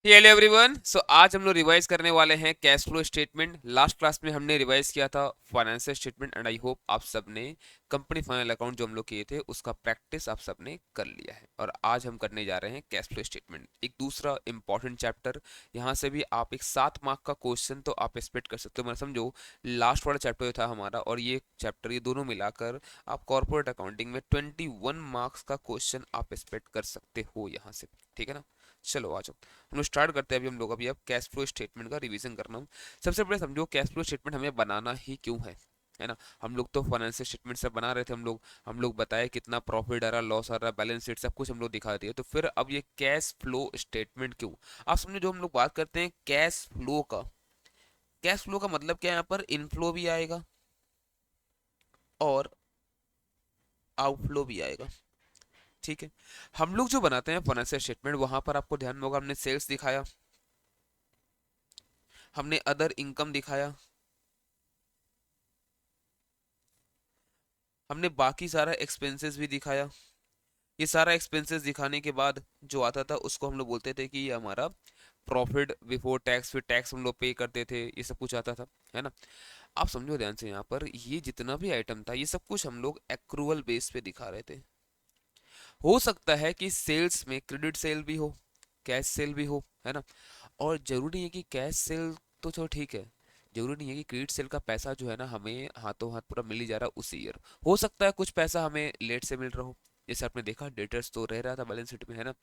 Hello everyone. आज हम लोग रिवाइज करने वाले हैं cash flow statement. Last class में हमने रिवाइज किया था financial statement and I hope आप सबने कंपनी फाइनल अकाउंट जो हम लोग किए थे उसका प्रैक्टिस आप सबने कर लिया है। और आज हम करने जा रहे हैं कैश फ्लो स्टेटमेंट, एक दूसरा इंपॉर्टेंट चैप्टर। यहाँ से भी आप एक 7 मार्क का क्वेश्चन तो आप एक्सपेक्ट कर सकते हो। मतलब समझो लास्ट वाला चैप्टर था हमारा और ये चैप्टर, ये दोनों मिलाकर आप कॉर्पोरेट अकाउंटिंग में 21 मार्क्स का क्वेश्चन आप एक्सपेक्ट कर सकते हो यहाँ से। ठीक है ना। चलो आ जाओ, हम लोग स्टार्ट करते हैं। हम लोग अभी अब कैश फ्लो स्टेटमेंट का रिवीजन करना। सबसे पहले समझो कैश फ्लो स्टेटमेंट हमें बनाना ही क्यों है ना। हम लोग तो फाइनेंशियल स्टेटमेंट सब बना रहे थे। हम लोग बताए कितना प्रॉफिट आ रहा, लॉस आ रहा, बैलेंस शीट सब कुछ हम लोग दिखा दिए। तो फिर अब ये कैश फ्लो स्टेटमेंट क्यों। आप समझो, जो हम लोग बात करते हैं कैश फ्लो का, कैश फ्लो का मतलब क्या है, यहाँ पर इनफ्लो भी आएगा और आउटफ्लो भी आएगा। ठीक है। हम लोग जो बनाते हैं फाइनेंशियल स्टेटमेंट, वहां पर आपको ध्यान में होगा हमने सेल्स दिखाया, हमने अदर इनकम दिखाया, हमने बाकी सारा एक्सपेंसेस भी दिखाया। ये सारा एक्सपेंसेस दिखाने के बाद जो आता था उसको हम लोग बोलते थे कि ये हमारा प्रॉफिट बिफोर टैक्स, फिर टैक्स हम लोग पे करते थे, ये सब कुछ आता था, है ना। आप समझो ध्यान से, यहाँ पर ये जितना भी आइटम था ये सब कुछ हम लोग एक्रूअल बेस पे दिखा रहे थे। हो सकता है कि सेल्स में क्रेडिट सेल भी हो, कैश सेल भी हो, है ना। और जरूरी है कि कैश सेल तो चलो ठीक है, जरूरी नहीं है कि क्रेडिट सेल का पैसा जो है ना हमें हाथों हाथ पूरा मिल ही जा रहा उसी ईयर। हो सकता है कुछ पैसा हमें लेट से मिल रहा हो, जैसे आपने देखा डेटर्स तो रह रहा था बैलेंस शीट में, है ना।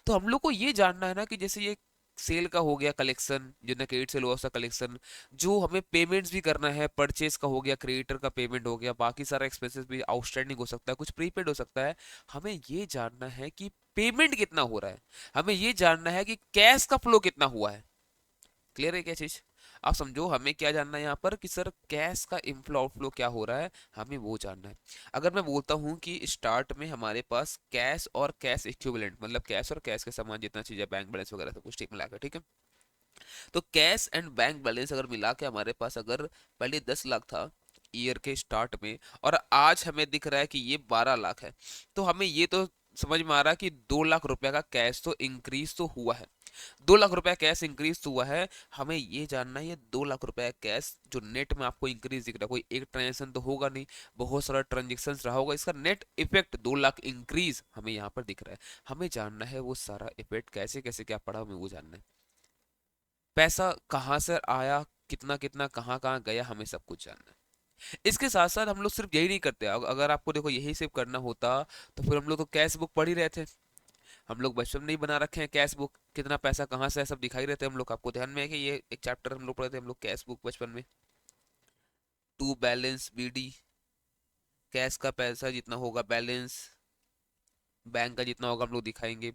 तो हम लोग को ये जानना है ना कि जैसे ये सेल का हो गया कलेक्शन, जितना क्रेडिट सेल हुआ उसका कलेक्शन, जो हमें पेमेंट्स भी करना है, परचेज का हो गया, क्रेडिटर का पेमेंट हो गया, बाकी सारा एक्सपेंसेस भी आउटस्टैंडिंग हो सकता है, कुछ प्रीपेड हो सकता है। हमें ये जानना है कि पेमेंट कितना हो रहा है, हमें ये जानना है कि कैश का फ्लो कितना हुआ है। क्लियर है क्या चीज। आप समझो हमें क्या जानना है यहाँ पर कि सर कैश का इनफ्लो आउटफ्लो क्या हो रहा है, हमें वो जानना है। अगर मैं बोलता हूँ कि स्टार्ट में हमारे पास कैश और कैश इक्विवेलेंट, मतलब कैश और कैश के समान जितना चीज है, बैंक बैलेंस वगैरह सब कुछ ठीक मिला कर, ठीक है। तो कैश एंड बैंक बैलेंस अगर मिला के हमारे पास अगर पहले 10 लाख था ईयर के स्टार्ट में, और आज हमें दिख रहा है कि ये 12 लाख है, तो हमें ये तो समझ में आ रहा है कि 2 लाख रुपए का कैश तो इंक्रीज तो हुआ है। 2 लाख रुपया कैश इंक्रीज हुआ है। हमें ये जानना है ये 2 लाख रुपया कैश जो नेट में आपको इंक्रीज दिख रहा है, कोई एक ट्रांजेक्शन तो होगा नहीं, बहुत सारा ट्रांजेक्शन रहा होगा, इसका नेट इफेक्ट 2 लाख इंक्रीज हमें यहाँ पर दिख रहा है। हमें जानना है वो सारा इफेक्ट कैसे कैसे क्या पड़ा, हमें वो जानना है। पैसा कहाँ से आया, कितना कितना कहाँ कहाँ गया, हमें सब कुछ जानना है। इसके साथ साथ हम लोग सिर्फ यही नहीं करते, अगर आपको देखो यही सिर्फ करना होता तो फिर हम लोग तो कैश बुक पढ़ ही रहे थे। हम लोग बचपन में ही बना रखे हैं कैश बुक, कितना पैसा कहाँ से है सब दिखाई रहते हैं हम लोग। आपको ध्यान में है कि ये एक चैप्टर हम लोग पढ़े थे हम लोग कैश बुक बचपन में, टू बैलेंस बीडी, कैश का पैसा जितना होगा बैलेंस, बैंक का जितना होगा हम लोग दिखाएंगे।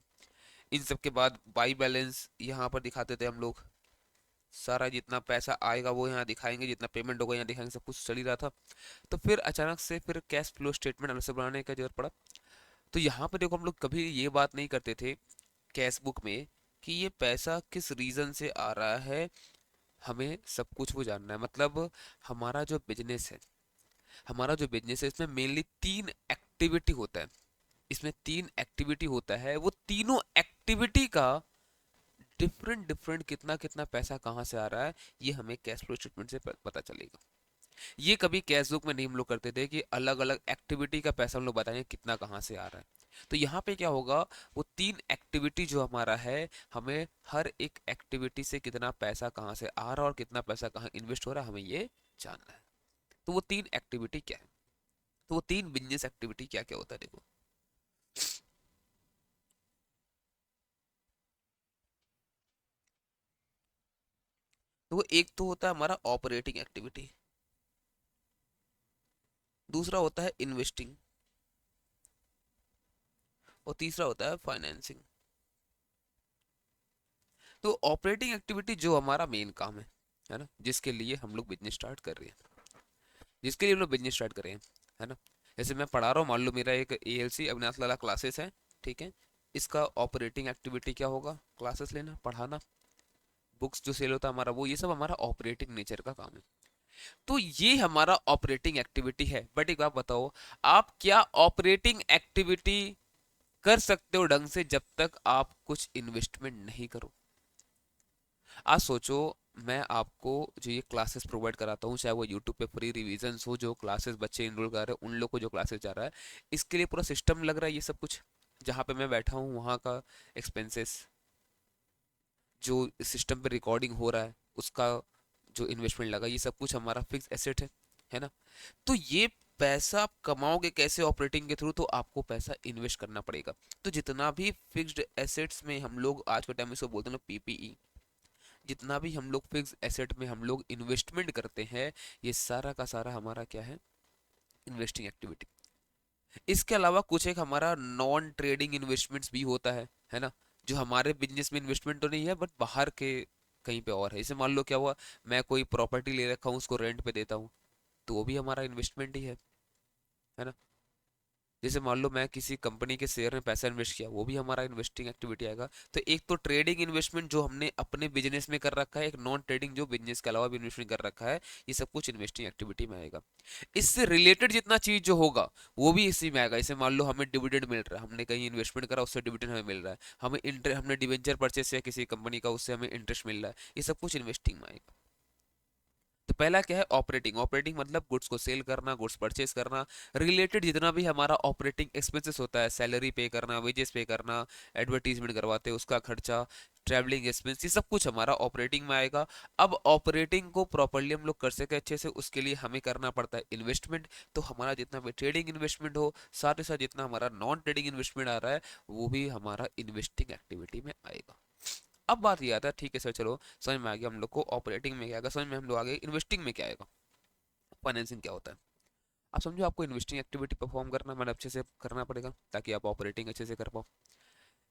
इन सब के बाद बाई बैलेंस यहाँ पर दिखाते थे हम लोग, सारा जितना पैसा आएगा वो यहाँ दिखाएंगे, जितना पेमेंट होगा यहाँ दिखाएंगे, सब कुछ चल ही रहा था। तो फिर अचानक से फिर कैश फ्लो स्टेटमेंट अलग से बनाने का जरूरत पड़ा। तो यहाँ पे देखो हम लोग कभी ये बात नहीं करते थे कैश बुक में कि ये पैसा किस रीजन से आ रहा है, हमें सब कुछ वो जानना है। मतलब हमारा जो बिजनेस है, हमारा जो बिजनेस है इसमें मेनली 3 एक्टिविटी होता है। इसमें 3 एक्टिविटी होता है, वो तीनों एक्टिविटी का डिफरेंट डिफरेंट कितना कितना पैसा कहाँ से आ रहा है, ये हमें कैश फ्लो स्टेटमेंट से पता चलेगा। ये कभी कैश बुक में नहीं हम लोग करते थे कि अलग अलग एक्टिविटी का पैसा हम लोग बताएंगे कितना कहाँ से आ रहा है। तो यहाँ पे क्या होगा, वो 3 एक्टिविटी जो हमारा है, हमें हर एक एक्टिविटी से कितना पैसा कहाँ से आ रहा है और कितना पैसा कहाँ इन्वेस्ट हो रहा है, हमें ये जानना है। तो वो 3 एक्टिविटी क्या है, तो वो 3 बिजनेस एक्टिविटी क्या क्या होता है देखो। तो वो एक तो होता है हमारा ऑपरेटिंग एक्टिविटी, दूसरा होता है इन्वेस्टिंग, और तीसरा होता है फाइनेंसिंग। तो ऑपरेटिंग एक्टिविटी जो हमारा मेन काम है ना, जिसके लिए हम लोग बिजनेस स्टार्ट कर रहे हैं, जिसके लिए हम लोग बिजनेस स्टार्ट कर रहे हैं, है ना। जैसे मैं पढ़ा रहा हूँ, मान लो मेरा एक एएलसी अविनाश लाला क्लासेस है, ठीक है। इसका ऑपरेटिंग एक्टिविटी क्या होगा, क्लासेस लेना, पढ़ाना, बुक्स जो सेल होता है हमारा वो, ये सब हमारा ऑपरेटिंग नेचर का काम है। तो ये हमारा ऑपरेटिंग एक्टिविटी है। बट एक बात बताओ, आप क्या ऑपरेटिंग एक्टिविटी कर सकते हो ढंग से जब तक आप कुछ इन्वेस्टमेंट नहीं करो। आज सोचो, मैं आपको जो ये क्लासेस प्रोवाइड कराता हूँ, चाहे वो यूट्यूब पे फ्री रिवीजन्स हो, जो क्लासेस बच्चे इनरोल कर रहे हैं उन लोग को जो क्लासेस जा रहा है, इसके लिए पूरा सिस्टम लग रहा है ये सब कुछ, जहाँ पे मैं बैठा हूँ वहाँ का एक्सपेंसेस, जो सिस्टम पे रिकॉर्डिंग हो रहा है उसका जो इन्वेस्टमेंट लगा, ये सब कुछ हमारा फिक्स एसेट है ना। तो ये पैसा आप कमाओगे कैसे ऑपरेटिंग के थ्रू, तो आपको पैसा इन्वेस्ट करना पड़ेगा। तो जितना भी फिक्स्ड एसेट्स में हम लोग आज के टाइम में इसको बोलते हैं पीपीई, जितना भी हम लोग फिक्स एसेट में हम लोग इन्वेस्टमेंट करते हैं, ये सारा का सारा हमारा क्या है, इन्वेस्टिंग एक्टिविटी। इसके अलावा कुछ एक हमारा नॉन ट्रेडिंग इन्वेस्टमेंट्स भी होता है ना, जो हमारे बिजनेस में इन्वेस्टमेंट तो नहीं है बट बाहर के कहीं पे और है। जैसे मान लो क्या हुआ, मैं कोई प्रॉपर्टी ले रखा हूँ उसको रेंट पे देता हूँ, तो वो भी हमारा इन्वेस्टमेंट ही है ना। जैसे मान लो मैं किसी कंपनी के शेयर में पैसा इन्वेस्ट किया, वो भी हमारा इन्वेस्टिंग एक्टिविटी आएगा। तो एक तो ट्रेडिंग इन्वेस्टमेंट जो हमने अपने बिजनेस में कर रखा है, एक नॉन ट्रेडिंग जो बिजनेस के अलावा भी इन्वेस्टमेंट कर रखा है, ये सब कुछ इन्वेस्टिंग एक्टिविटी में आएगा। इससे रिलेटेड जितना चीज जो होगा वो भी इसी में आएगा। जैसे मान लो हमें डिविडेंड मिल रहा है, हमने कहीं इन्वेस्टमेंट करा उससे डिविडेंड हमें मिल रहा है, हमें इंटर हमने डिवेंचर परचेस किया किसी कंपनी का, उससे हमें इंटरेस्ट मिल रहा है, ये सब कुछ इन्वेस्टिंग में आएगा। तो पहला क्या है, ऑपरेटिंग। ऑपरेटिंग मतलब गुड्स को सेल करना, गुड्स परचेज करना, रिलेटेड जितना भी हमारा ऑपरेटिंग एक्सपेंसेस होता है, सैलरी पे करना, वेजेस पे करना, एडवर्टीजमेंट करवाते हैं उसका खर्चा, ट्रैवलिंग एक्सपेंस, ये सब कुछ हमारा ऑपरेटिंग में आएगा। अब ऑपरेटिंग को प्रॉपरली हम लोग कर सके अच्छे से, उसके लिए हमें करना पड़ता है इन्वेस्टमेंट। तो हमारा जितना भी ट्रेडिंग इन्वेस्टमेंट हो, साथ ही साथ जितना हमारा नॉन ट्रेडिंग इन्वेस्टमेंट आ रहा है, वो भी हमारा इन्वेस्टिंग एक्टिविटी में आएगा। अब बात ये आता है, ठीक है सर चलो समझ में आ गया हम लोग को ऑपरेटिंग में क्या आएगा, समझ में हम लोग आ गए इन्वेस्टिंग में क्या आएगा, फाइनेंसिंग क्या होता है। आप समझो आपको इन्वेस्टिंग एक्टिविटी परफॉर्म करना मतलब अच्छे से करना पड़ेगा ताकि आप ऑपरेटिंग अच्छे से कर पाओ।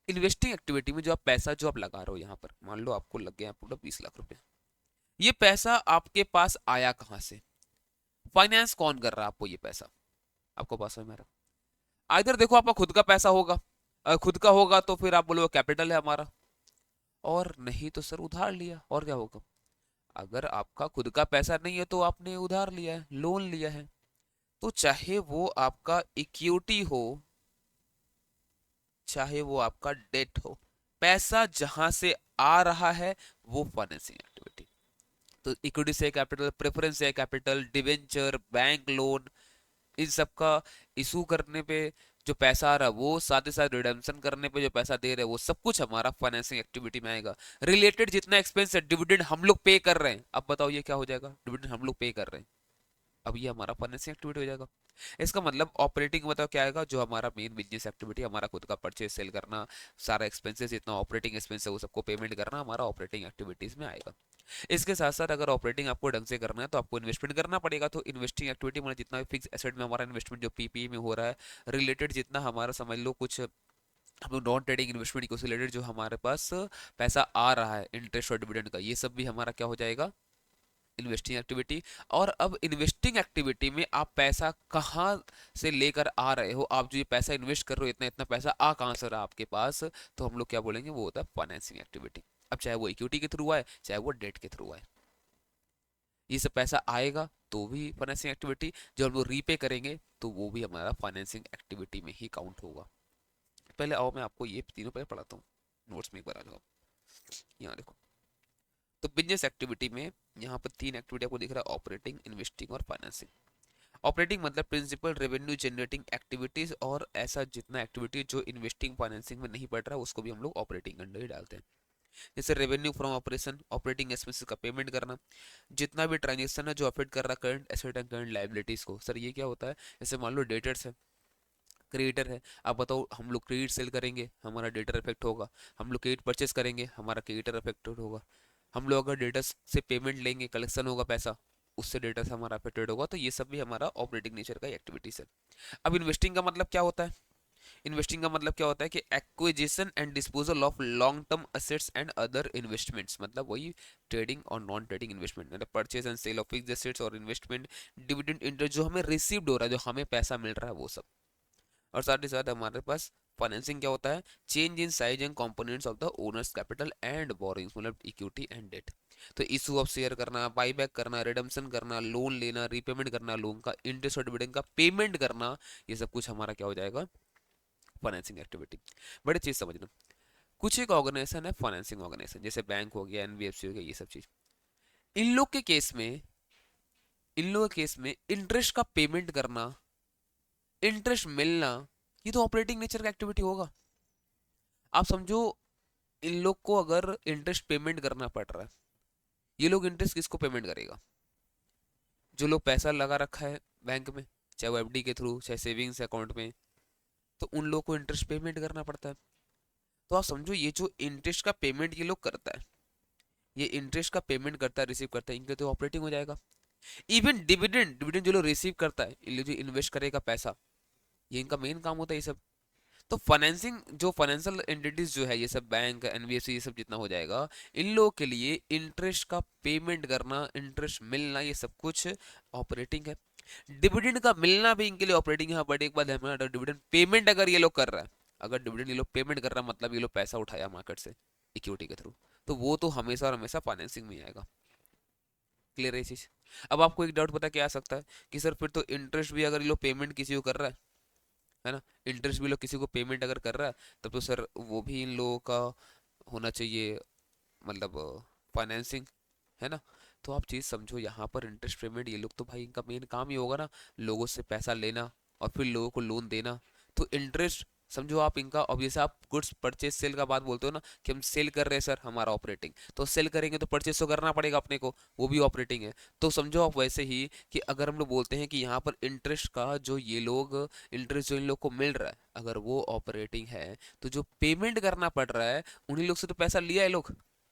इन्वेस्टिंग एक्टिविटी में जो आप पैसा जो आप लगा रहे हो, यहाँ पर मान लो आपको लग गया पूरा 20 लाख रुपए, ये पैसा आपके पास आया कहाँ से, फाइनेंस कौन कर रहा है आपको ये पैसा, आपको पास में मेरा, इधर देखो आपका खुद का पैसा होगा, अगर खुद का होगा तो फिर आप बोलो कैपिटल है हमारा, और नहीं तो सर उधार लिया, और क्या होगा। अगर आपका खुद का पैसा नहीं है तो आपने उधार लिया है, लोन लिया है। तो चाहे वो आपका इक्विटी हो, चाहे वो आपका डेट हो, पैसा जहां से आ रहा है वो फाइनेंसिंग एक्टिविटी। तो इक्विटी से कैपिटल, प्रेफरेंस से कैपिटल, डिवेंचर, बैंक लोन, इन सब का इशू करने पे जो पैसा आ रहा है वो, साथ ही साथ रिडेम्पशन करने पे जो पैसा दे रहे हैं वो, सब कुछ हमारा फाइनेंसिंग एक्टिविटी में आएगा। रिलेटेड जितना एक्सपेंस है, डिविडेंड हम लोग पे कर रहे हैं, अब बताओ ये क्या हो जाएगा, डिविडेंड हम लोग पे कर रहे हैं, अब ये हमारा फाइनेंसिंग एक्टिविटी हो जाएगा। इसका मतलब ऑपरेटिंग बताओ क्या आएगा, जो हमारा मेन बिजनेस एक्टिविटी, हमारा खुद का परचेज सेल करना, सारा एक्सपेंसेस जितना ऑपरेटिंग एक्सपेंस है वो सबको पेमेंट करना, हमारा ऑपरेटिंग एक्टिविटीज में आएगा। इसके साथ साथ अगर ऑपरेटिंग आपको ढंग से करना है तो आपको इन्वेस्टमेंट करना पड़ेगा। तो इन्वेस्टिंग एक्टिविटी मतलब जितना भी फिक्स एसेट में हमारा इन्वेस्टमेंट जो पीपीई में हो रहा है, रिलेटेड जितना हमारा समझ लो कुछ हम लोग नॉन ट्रेडिंग इन्वेस्टमेंट से रिलेटेड जो हमारे पास पैसा आ रहा है इंटरेस्ट और डिविडेंड का, ये सब भी हमारा क्या हो जाएगा, इन्वेस्टिंग एक्टिविटी। और अब इन्वेस्टिंग एक्टिविटी में आप पैसा कहाँ से लेकर आ रहे हो, आप जो ये पैसा इन्वेस्ट कर रहे हो, इतना इतना पैसा आ कहाँ से रहा आपके पास, तो हम लोग क्या बोलेंगे, वो होता है फाइनेंसिंग एक्टिविटी। अब चाहे वो इक्विटी के थ्रू आए, चाहे वो डेट के थ्रू आए, ये सब पैसा आएगा तो भी फाइनेंसिंग एक्टिविटी, जब हम लोग रीपे करेंगे तो वो भी हमारा फाइनेंसिंग एक्टिविटी में ही काउंट होगा। पहले आओ मैं आपको ये तीनों पहले पढ़ाता हूँ, नोट्स में एक बार आ जाओ, यहाँ देखो। तो बिजनेस एक्टिविटी में यहाँ पर तीन एक्टिविटी आपको दिख रहा है, ऑपरेटिंग, इन्वेस्टिंग और फाइनेंसिंग। ऑपरेटिंग मतलब प्रिंसिपल रेवेन्यू जनरेटिंग एक्टिविटीज, और ऐसा जितना एक्टिविटी जो इन्वेस्टिंग फाइनेंसिंग में नहीं पड़ रहा है उसको भी हम लोग ऑपरेटिंग के अंडर ही डालते हैं। जैसे revenue from operation, operating expenses का पेमेंट करना, जितना भी ट्रांजेक्शन है जो अफेक्ट कर रहा है current asset and current liabilities को। सर ये क्या होता है, जैसे मान लो डेटर्स है, क्रेडिटर है, अब बताओ हम लोग क्रेडिट सेल करेंगे हमारा डेटर इफेक्ट होगा, हम लोग क्रेडिट परचेस करेंगे हमारा क्रेडिटर अफेक्टेड होगा, हम लोग अगर डेटर्स से पेमेंट लेंगे, कलेक्शन होगा पैसा, उससे डेटा से हमारा अफेक्टेड होगा। तो ये सब भी हमारा ऑपरेटिंग नेचर का एक्टिविटीज है। अब इन्वेस्टिंग का मतलब क्या होता है, इन्वेस्टिंग का मतलब क्या होता है कि acquisition and disposal of long term assets and other investments, मतलब वही ट्रेडिंग और नॉन ट्रेडिंग इन्वेस्टमेंट, मतलब purchase and sale of fixed assets और इन्वेस्टमेंट, डिविडेंड इंटरेस्ट जो हमें रिसीव्ड हो रहा है, जो हमें पैसा मिल रहा है वो सब। और साथ ही साथ हमारे पास फाइनेंसिंग क्या होता है, change in size and components of the owners capital and borings, मतलब इक्विटी एंड डेट। तो इशू ऑफ शेयर करना, बाईबैक करना, रिडम्पशन करना, लोन लेना, रीपेमेंट करना लोन का, इंटरेस्ट और डिविडेंड का पेमेंट करना, ये सब कुछ हमारा क्या हो जाएगा, फाइनेंसिंग एक्टिविटी। बड़ी चीज समझना, कुछ एक ऑर्गेनाइजेशन है फाइनेंसिंग ऑर्गेनाइजेशन, जैसे बैंक हो गया, एनबीएफसी हो गया, ये सब चीज। इन लोग के केस में इंटरेस्ट का पेमेंट करना, इंटरेस्ट मिलना, ये तो ऑपरेटिंग नेचर का एक्टिविटी होगा। आप समझो, इन लोग को अगर इंटरेस्ट पेमेंट करना पड़ रहा है, ये लोग इंटरेस्ट किसको पेमेंट करेगा? जो लोग पैसा लगा रखा है बैंक में, चाहे वो एफडी के थ्रू, चाहे सेविंग्स अकाउंट में, तो उन लोग को इंटरेस्ट पेमेंट करना पड़ता है। तो आप समझो, ये जो इंटरेस्ट का पेमेंट ये लोग करता है, ये इंटरेस्ट का पेमेंट करता है, रिसीव करता है, इनके तो ऑपरेटिंग हो जाएगा। इवन डिविडेंड डिविडेंड जो लोग रिसीव करता है, इन लोग जो इन्वेस्ट करेगा पैसा, ये इनका मेन काम होता है ये सब। तो फाइनेंसिंग जो फाइनेंशियल एंटिटीज जो है, ये सब बैंक, एनबीएफसी, ये सब जितना हो जाएगा, इन लोगों के लिए इंटरेस्ट का पेमेंट करना, इंटरेस्ट मिलना, ये सब कुछ ऑपरेटिंग है। डिविडेंड का मिलना भी इनके लिए ऑपरेटिंग है। बट एक बात ध्यान रखना, डिविडेंड पेमेंट अगर ये लोग कर रहा है, अगर डिविडेंड ये लोग पेमेंट कर रहा है, मतलब ये लोग पैसा उठाया मार्केट से इक्विटी के थ्रू, तो वो तो हमेशा और हमेशा फाइनेंसिंग में ही आएगा। क्लियर है ये चीज? अब आपको एक डाउट पता क्या आ सकता है कि सर फिर तो इंटरेस्ट भी अगर ये लोग पेमेंट किसी को कर रहा है ना, इंटरेस्ट भी लोग किसी को पेमेंट अगर कर रहा है, तब तो सर वो भी इन लोगों का होना चाहिए, मतलब फाइनेंसिंग, है ना? तो आप चीज़ समझो, यहाँ पर इंटरेस्ट पेमेंट, ये लोग तो भाई इनका मेन काम ही होगा ना, लोगों से पैसा लेना और फिर लोगों को लोन देना। तो इंटरेस्ट समझो आप इनका। अब जैसे आप गुड्स परचेज सेल का बात बोलते हो ना, कि हम सेल कर रहे हैं सर, हमारा ऑपरेटिंग, तो सेल करेंगे तो परचेज तो करना पड़ेगा अपने को, वो भी ऑपरेटिंग है। तो समझो आप वैसे ही कि अगर हम लोग बोलते हैं कि यहाँ पर इंटरेस्ट का जो ये लोग, इंटरेस्ट जो इन लोग को मिल रहा है, अगर वो ऑपरेटिंग है, तो जो पेमेंट करना पड़ रहा है, उन्हीं लोग से तो पैसा लिया है लोग।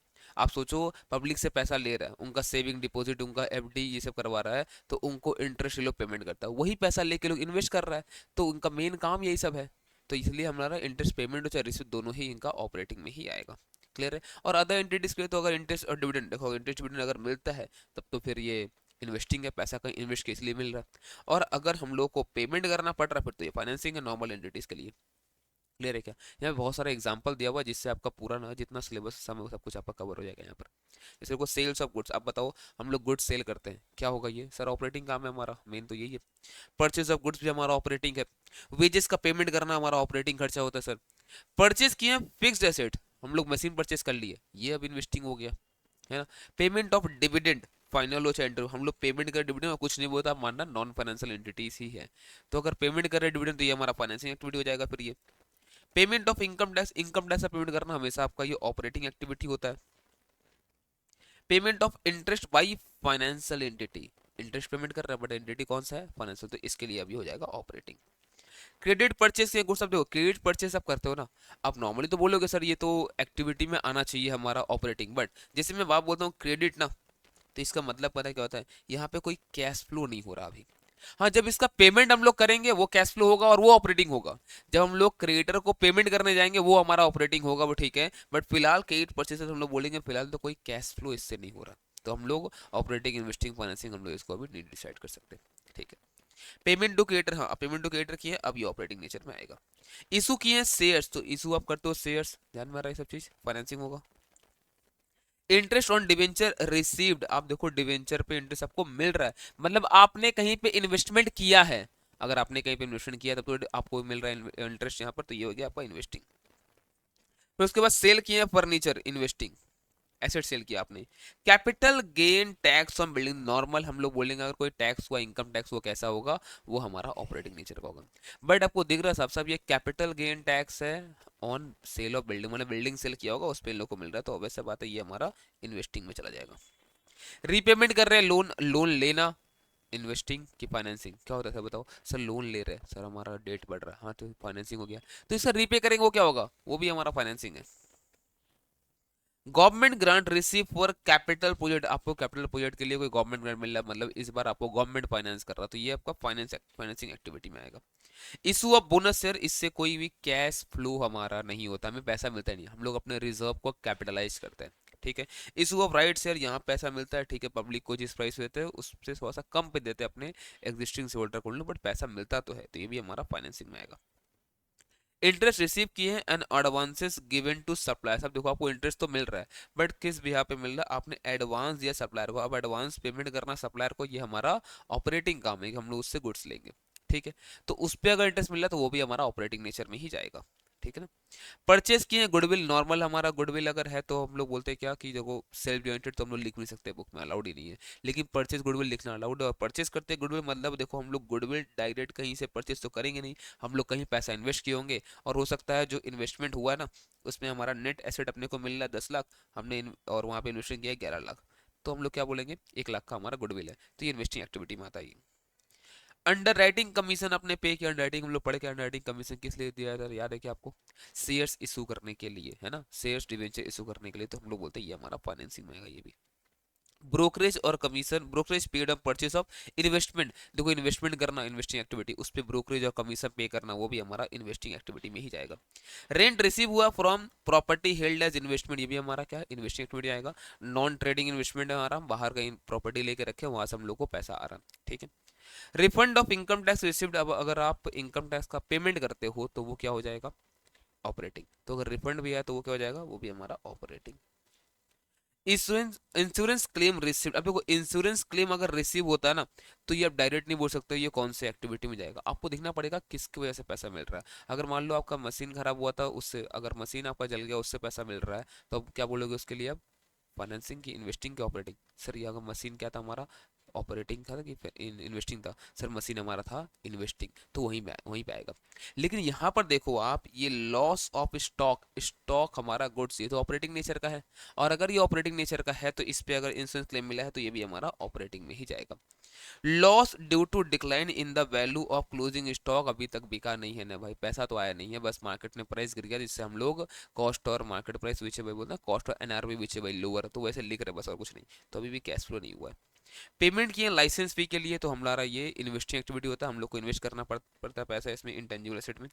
आप सोचो, पब्लिक से पैसा ले रहा है, उनका सेविंग डिपॉजिट, उनका एफडी, ये सब करवा रहा है, तो उनको इंटरेस्ट ये लोग पेमेंट करता है, वही पैसा लेके लोग इन्वेस्ट कर रहा है, तो उनका मेन काम यही सब है। तो इसलिए हमारा इंटरेस्ट पेमेंट और चाहे रिसीव दोनों ही इनका ऑपरेटिंग में ही आएगा। क्लियर है? और अदर एंटिटीज के लिए तो अगर इंटरेस्ट और डिविडेंड देखो, इंटरेस्ट डिविडेंड अगर मिलता है, तब तो फिर ये इन्वेस्टिंग है, पैसा कहीं इन्वेस्ट के इसलिए मिल रहा है। और अगर हम लोग को पेमेंट करना पड़ रहा है, फिर तो ये फाइनेंसिंग है नॉर्मल एंटिटीज के लिए। क्लियर है क्या? यहाँ पे बहुत सारे एग्जांपल दिया हुआ है, जिससे आपका पूरा ना जितना सिलेबस समय वो सब कुछ आपका कवर हो जाएगा यहाँ पर। जैसे को सेल्स ऑफ गुड्स, आप बताओ, हम लोग गुड्स सेल करते हैं, क्या होगा ये सर? ऑपरेटिंग काम है हमारा, मेन तो यही है। परचेज ऑफ गुड्स भी हमारा ऑपरेटिंग है। वेजेस का पेमेंट करना हमारा ऑपरेटिंग खर्चा होता है सर। परचेज किए फिक्स्ड एसेट, हम लोग मशीन परचेज कर लिए, ये अब इन्वेस्टिंग हो गया, है ना? पेमेंट ऑफ डिविडेंड, फाइनल हो चाहे इंटर, हम लोग पेमेंट कर डिविडेंड और कुछ नहीं बोलता, आप मानना नॉन फाइनेंशियल एंटिटीज ही है। तो अगर पेमेंट कर रहे डिविडेंड, तो ये हमारा फाइनेंसिंग एक्टिविटी हो जाएगा फिर ये। Payment of income tax, income tax का पेमेंट करना हमेशा आपका ये ऑपरेटिंग एक्टिविटी होता है। Payment of interest by financial entity, interest payment कर रहा है बट एंटिटी कौन सा है? फाइनेंशियल, तो इसके लिए अभी हो जाएगा ऑपरेटिंग। क्रेडिट परचेस, ये गुड्स, आप देखो क्रेडिट परचेस आप करते हो ना, आप नॉर्मली तो बोलोगे सर ये तो एक्टिविटी में आना चाहिए हमारा ऑपरेटिंग, बट जैसे मैं बात बोलता हूँ क्रेडिट ना, तो इसका मतलब पता है क्या होता है? यहाँ पे कोई कैश फ्लो नहीं हो रहा अभी। हाँ, जब इसका पेमेंट हम लोग करेंगे वो कैश फ्लो होगा और वो ऑपरेटिंग होगा। जब हम लोग क्रिएटर को पेमेंट करने जाएंगे वो हमारा ऑपरेटिंग होगा, वो ठीक है। बट फिलहाल क्रेडिट परचेस हम लोग बोलेंगे फिलहाल तो कोई कैश फ्लो इससे नहीं हो रहा, तो हम लोग ऑपरेटिंग, इन्वेस्टिंग, फाइनेंसिंग हम लोग इसको अभी नहीं डिसाइड कर सकते। ठीक है? पेमेंट टू क्रिएटर, हाँ पेमेंट टू क्रिएटर की है, अब ये ऑपरेटिंग नेचर में आएगा। इशू किए हैं शेयर्स, तो इशू आप करते हो शेयर्स, ध्यान में आ रहा है सब चीज, फाइनेंसिंग होगा। इंटरेस्ट ऑन डिवेंचर रिसीव्ड, आप देखो डिवेंचर पे इंटरेस्ट आपको मिल रहा है, मतलब आपने कहीं पे इन्वेस्टमेंट किया है। अगर आपने कहीं पे इन्वेस्टमेंट किया तब तो आपको मिल रहा है इंटरेस्ट यहाँ पर, तो ये हो गया आपका इन्वेस्टिंग। फिर उसके बाद सेल किया फर्नीचर, इन्वेस्टिंग, एसेट सेल किया आपने। Capital gain tax on building, normal हम लोग बोलेंगे अगर कोई टैक्स हुआ, इनकम टैक्स हुआ, कैसा होगा? वो हमारा ऑपरेटिंग नेचर का होगा। बट आपको दिख रहा है साहब साहब, ये कैपिटल गेन टैक्स है ऑन सेल ऑफ बिल्डिंग, मतलब बिल्डिंग सेल किया होगा उस पे इन लोग को मिल रहा है, तो ऑब्वियस बात है ये हमारा इन्वेस्टिंग में चला जाएगा। रीपेमेंट कर रहे हैं, लोन, लोन लेना, इन्वेस्टिंग की फाइनेंसिंग क्या होता है सर बताओ? सर लोन ले रहे हैं सर, हमारा डेट बढ़ रहा है, हाँ तो फाइनेंसिंग हो गया। तो इसका रीपे करेंगे वो क्या होगा? वो भी हमारा फाइनेंसिंग है। Government grant receive for capital project, आपको कैपिटल प्रोजेक्ट के लिए कोई गवर्नमेंट ग्रांट मिल रहा है, मतलब इस बार आपको गवर्नमेंट फाइनेंस कर रहा है, तो ये आपका फाइनेंसिंग एक्टिविटी में आएगा। इशू ऑफ बोनस शेयर, इससे कोई भी कैश फ्लो हमारा नहीं होता, हमें पैसा मिलता नहीं, हम लोग अपने रिजर्व को कैपिटलाइज करते हैं। ठीक है? इशू ऑफ राइट शेयर, यहाँ पैसा मिलता है, ठीक है, पब्लिक को जिस प्राइस देते हैं उससे थोड़ा सा कम पे देते हैं अपने एग्जिस्टिंग शेयर होल्डर को, बट पैसा मिलता तो है, तो ये भी हमारा फाइनेंसिंग में आएगा। इंटरेस्ट रिसीव किए हैं and advances given to supplier, अब देखो आपको इंटरेस्ट तो मिल रहा है, बट किस बिहाफ पे मिल रहा है? आपने एडवांस दिया सप्लायर को, अब एडवांस पेमेंट करना सप्लायर को, ये हमारा ऑपरेटिंग काम है कि हम लोग उससे गुड्स लेंगे। ठीक है? तो उस पर अगर इंटरेस्ट मिल रहा है तो वो भी हमारा ऑपरेटिंग नेचर में ही जाएगा। ठीक है? ठीक है ना। परचेस किए गुडविल, नॉर्मल हमारा गुडविल अगर है तो हम लोग बोलते हैं क्या कि देखो सेल्फ जनरेटेड तो हम लोग लिख नहीं सकते, बुक में अलाउड ही नहीं है, लेकिन परचेस गुडविल लिखना अलाउड है। और परचेस करते गुडविल मतलब देखो हम लोग गुडविल डायरेक्ट कहीं से परचेस तो करेंगे नहीं, हम लोग कहीं पैसा इन्वेस्ट किए होंगे, और हो सकता है जो इन्वेस्टमेंट हुआ है ना उसमें हमारा नेट एसेट अपने को मिल रहा है 10 लाख, और वहाँ पे इन्वेस्टिंग किया है 11 लाख, तो हम लोग क्या बोलेंगे 1 लाख का हमारा गुडविल है, तो ये इन्वेस्टिंग एक्टिविटी में आता है। अंडर राइटिंग कमीशन आपने पे किया, अंडर राइटिंग हम लोग पढ़ के, अंडर राइटिंग कमीशन किस लिए दिया जाता है याद है कि आपको, शेयर्स इशू करने के लिए, है ना, शेयर्स डिवेंचर इशू करने के लिए, तो हम लोग बोलते हैं ये हमारा फाइनेंसिंग में आएगा ये भी। ब्रोकरेज और commission, brokerage paid of purchase of investment, देखो इन्वेस्टमेंट करना इन्वेस्टिंग एक्टिविटी, उस पे ब्रोकरेज और कमीशन पे करना वो भी हमारा इन्वेस्टिंग एक्टिविटी में ही जाएगा। रेंट रिसीव हुआ from property held as investment, ये भी हमारा क्या इन्वेस्टिंग एक्टिविटी आएगा। नॉन ट्रेडिंग इन्वेस्टमेंट है हमारा, हम बाहर कहीं प्रॉपर्टी लेके रखे वहां से हम लोग को पैसा आ रहा है, ठीक है। Refund of income tax received, अब अगर आप इनकम टैक्स का पेमेंट करते हो तो वो क्या हो जाएगा ऑपरेटिंग, तो अगर रिफंड भी है तो वो क्या हो जाएगा वो भी हमारा operating. Insurance insurance claim received, अब देखो इंश्योरेंस क्लेम अगर रिसीव होता है ना तो ये आप डायरेक्ट नहीं बोल सकते ये कौन से एक्टिविटी में जाएगा, आपको देखना पड़ेगा किसकी वजह से पैसा मिल रहा है। अगर मान लो आपका मशीन खराब हुआ था उससे, अगर मशीन आपका जल गया उससे पैसा मिल रहा है, तो अब क्या बोलोगे उसके लिए, अब फाइनेंसिंग की, इन्वेस्टिंग की, ऑपरेटिंग। सर ये अगर मशीन क्या था हमारा ऑपरेटिंग था कि इन्वेस्टिंग था, सर मशीन हमारा था इन्वेस्टिंग, तो वहीं पे आएगा। लेकिन यहाँ पर देखो आप, ये लॉस ऑफ स्टॉक, स्टॉक हमारा गुड्स, ये तो ऑपरेटिंग नेचर का है, और अगर ये ऑपरेटिंग नेचर का है तो इस पे अगर इंश्योरेंस क्लेम मिला है तो ये भी हमारा ऑपरेटिंग में ही जाएगा। Loss due to decline in the value of closing stock, अभी तक बिका नहीं है ना भाई, पैसा तो आया नहीं है, बस मार्केट में प्राइस गिर गया जिससे हम लोग कॉस्ट और मार्केट प्राइस विच है बोलते हैं, कॉस्ट और एनआरवी विच है लोअर, तो वैसे लिख रहे बस और कुछ नहीं, तो अभी भी कैश फ्लो नहीं हुआ है। पेमेंट किए लाइसेंस फी के लिए, तो हमारा ये इन्वेस्टिंग एक्टिविटी होता है, हम लोग को इन्वेस्ट करना पड़ता है पैसा इसमें इंटेंजिबल एसेट में।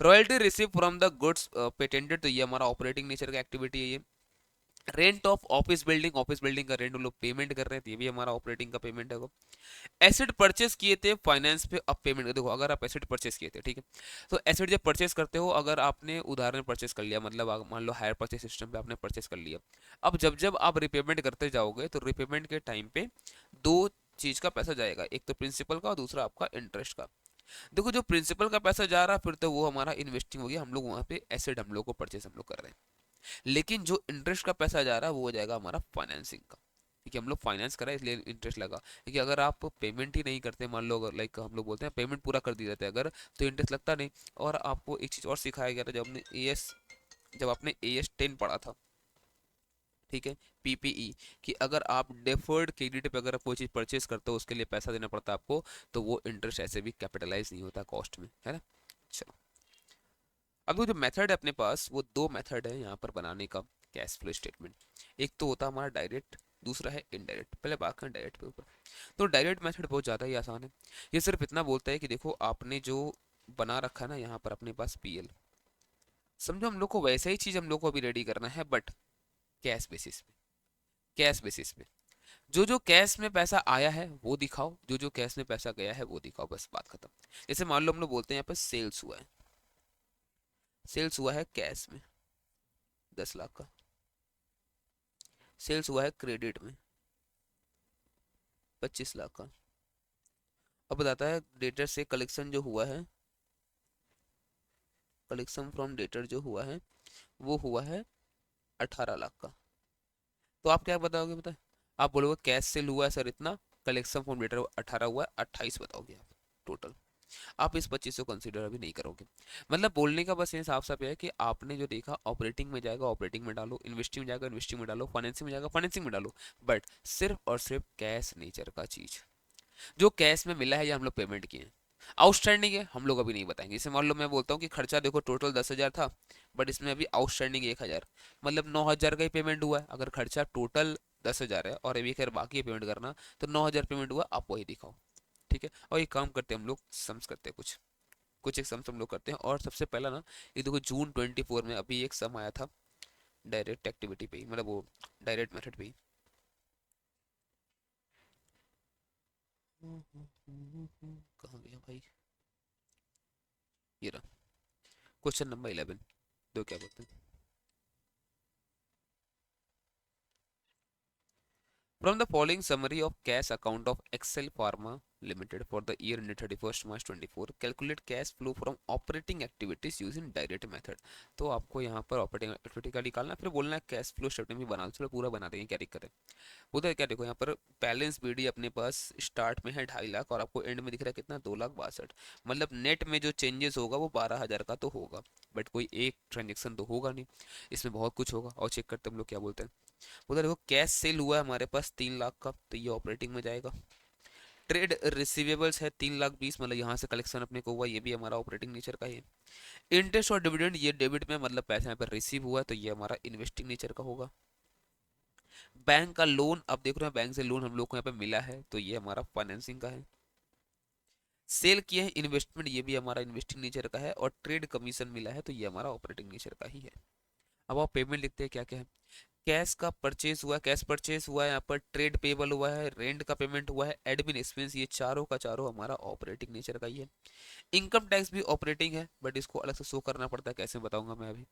Royalty receive from the goods patented, तो ये हमारा ऑपरेटिंग नेचर का एक्टिविटी है ये। Rent of office building, office building का रेंट हम लोग पेमेंट कर रहे हैं तो ये भी हमारा ऑपरेटिंग का पेमेंट है। एसेट परचेस किए थे फाइनेंस पे, अब पेमेंट देखो अगर आप एसेट परचेस किए थे, ठीक है, तो एसेट जब परचेस करते हो, अगर आपने उदाहरण परचेस कर लिया, मतलब मान लो हायर परचेस सिस्टम पे आपने परचेस कर लिया, अब जब जब आप रिपेमेंट करते जाओगे तो रिपेमेंट के टाइम पे दो चीज का पैसा जाएगा, एक तो प्रिंसिपल का और दूसरा आपका इंटरेस्ट का। देखो जो प्रिंसिपल का पैसा जा रहा है फिर तो वो हमारा इन्वेस्टिंग हो गया, हम लोग वहाँ पे एसेट हम लोग को परचेस हम लोग कर रहे हैं, लेकिन जो इंटरेस्ट का पैसा जा रहा है वो हो जाएगा हमारा फाइनेंसिंग का, क्योंकि हम लोग फाइनेंस करा इसलिए इंटरेस्ट लगा। क्योंकि अगर आप पेमेंट ही नहीं करते, मान लो अगर लाइक हम लोग बोलते हैं पेमेंट पूरा कर दिए जाते हैं अगर, तो इंटरेस्ट लगता नहीं। और आपको एक चीज़ और सिखाया गया था जब आपने AS 10 पढ़ा था, ठीक है, PPE, कि अगर आप डेफर्ड क्रेडिट पे अगर आप कोई चीज़ परचेज करते हो उसके लिए पैसा देना पड़ता है आपको, तो वो इंटरेस्ट ऐसे भी कैपिटलाइज नहीं होता कॉस्ट में, है ना। चलो, अब वो जो मेथड है अपने पास, वो दो मेथड है यहाँ पर बनाने का कैश फ्लो स्टेटमेंट। एक तो होता है हमारा डायरेक्ट, दूसरा है इनडायरेक्ट। पहले बात करें डायरेक्ट पे ऊपर, तो डायरेक्ट मेथड बहुत ज़्यादा ही आसान है। ये सिर्फ इतना बोलता है कि देखो आपने जो बना रखा है ना यहाँ पर अपने पास PL, समझो हम लोग को वैसा ही चीज़ हम लोग को अभी रेडी करना है, बट कैश बेसिस पे, कैश बेसिस पे जो जो कैश में पैसा आया है वो दिखाओ, जो जो कैश में पैसा गया है वो दिखाओ, बस बात खत्म। जैसे मान लो हम लोग बोलते हैं यहाँ पर सेल्स हुआ है, सेल्स हुआ है कैश में 10 लाख का, सेल्स हुआ है क्रेडिट में 25 लाख का। अब बताता है डेटर से कलेक्शन जो हुआ है, कलेक्शन फ्रॉम डेटर जो हुआ है वो हुआ है 18 लाख का। तो आप क्या बताओगे, बता, आप बोलोगे कैश सेल हुआ है सर इतना, कलेक्शन फ्रॉम डेटर 18 हुआ है, 28 बताओगे आप टोटल। आप इस 25 को कंसीडर अभी नहीं करोगे। मतलब बोलने का बस ये साफ साफ है कि आपने जो देखा ऑपरेटिंग में जाएगा ऑपरेटिंग में डालो, इन्वेस्टिंग में जाएगा इन्वेस्टिंग में डालो, फाइनेंसिंग में जाएगा फाइनेंसिंग में डालो, बट सिर्फ और सिर्फ कैश नेचर का चीज, जो कैश में मिला है या हम लोग पेमेंट किए हैं, आउटस्टैंडिंग है हम लोग अभी नहीं बताएंगे। जैसे मान लो मैं बोलता हूँ कि खर्चा देखो टोटल 10,000 था, बट इसमें अभी आउटस्टैंडिंग 1,000, मतलब 9,000 का ही पेमेंट हुआ है। अगर खर्चा टोटल 10,000 है और अभी खैर बाकी पेमेंट करना, तो 9,000 पेमेंट हुआ, आप वही दिखाओ, ठीक है। और ये काम करते हैं हम लोग, सम्स करते हैं कुछ कुछ एक सम्स हम लोग करते हैं। और सबसे पहला ना, ये देखो जून 24 में अभी एक सम आया था डायरेक्ट एक्टिविटी पे ही, मतलब वो डायरेक्ट मेथड पे ही। कहाँ गया भाई, ये रहा क्वेश्चन नंबर 11, दो क्या बोलते हैं, From the following summary of cash account of Excel Pharma Limited for the year ended 31st March 24, calculate cash flow from operating activities using direct method। तो आपको यहाँ पर ऑपरेटिंग एक्टिविटी का निकालना है, फिर बोलना है कैश फ्लो स्टेटमेंट भी बना दो। चलो पूरा बना देंगे, क्या दिक्कत है। उधर क्या देखो, यहाँ पर बैलेंस बीडी अपने पास स्टार्ट में है 2.5 लाख और आपको एंड में दिख रहा है कितना, 2,62,000। मतलब नेट में जो चेंजेस होगा वो 12,000 का तो होगा, बट कोई एक ट्रांजेक्शन तो होगा नहीं, इसमें बहुत कुछ होगा। और चेक करते हम लोग क्या बोलते हैं। उधर देखो कैश सेल हुआ है हमारे पास 3 लाख का, तो ये ऑपरेटिंग में जाएगा। ट्रेड रिसीवेबल्स है 3,20,000, मतलब यहाँ से कलेक्शन अपने को हुआ, ये भी हमारा ऑपरेटिंग नेचर का ही है। इंटरेस्ट और डिविडेंड ये डेबिट में, मतलब पैसा यहाँ पर रिसीव हुआ है, तो ये हमारा इन्वेस्टिंग नेचर का होगा। बैंक का लोन, अब देख रहे हैं बैंक से लोन हम लोग को यहाँ पे मिला है, तो ये हमारा फाइनेंसिंग का है। सेल किए हैं इन्वेस्टमेंट, ये भी हमारा इन्वेस्टिंग नेचर का है। और ट्रेड कमीशन मिला है, तो ये हमारा ऑपरेटिंग नेचर का ही है। अब आप पेमेंट लिखते हैं क्या क्या है। कैश का परचेज हुआ है, कैश परचेज हुआ है, यहाँ पर ट्रेड पेबल हुआ है, रेंट का पेमेंट हुआ है, एडमिन एक्सपेंस, ये चारों का चारों हमारा ऑपरेटिंग नेचर का ही है। इनकम टैक्स भी ऑपरेटिंग है, बट इसको अलग से शो करना पड़ता है, कैसे बताऊंगा मैं अभी।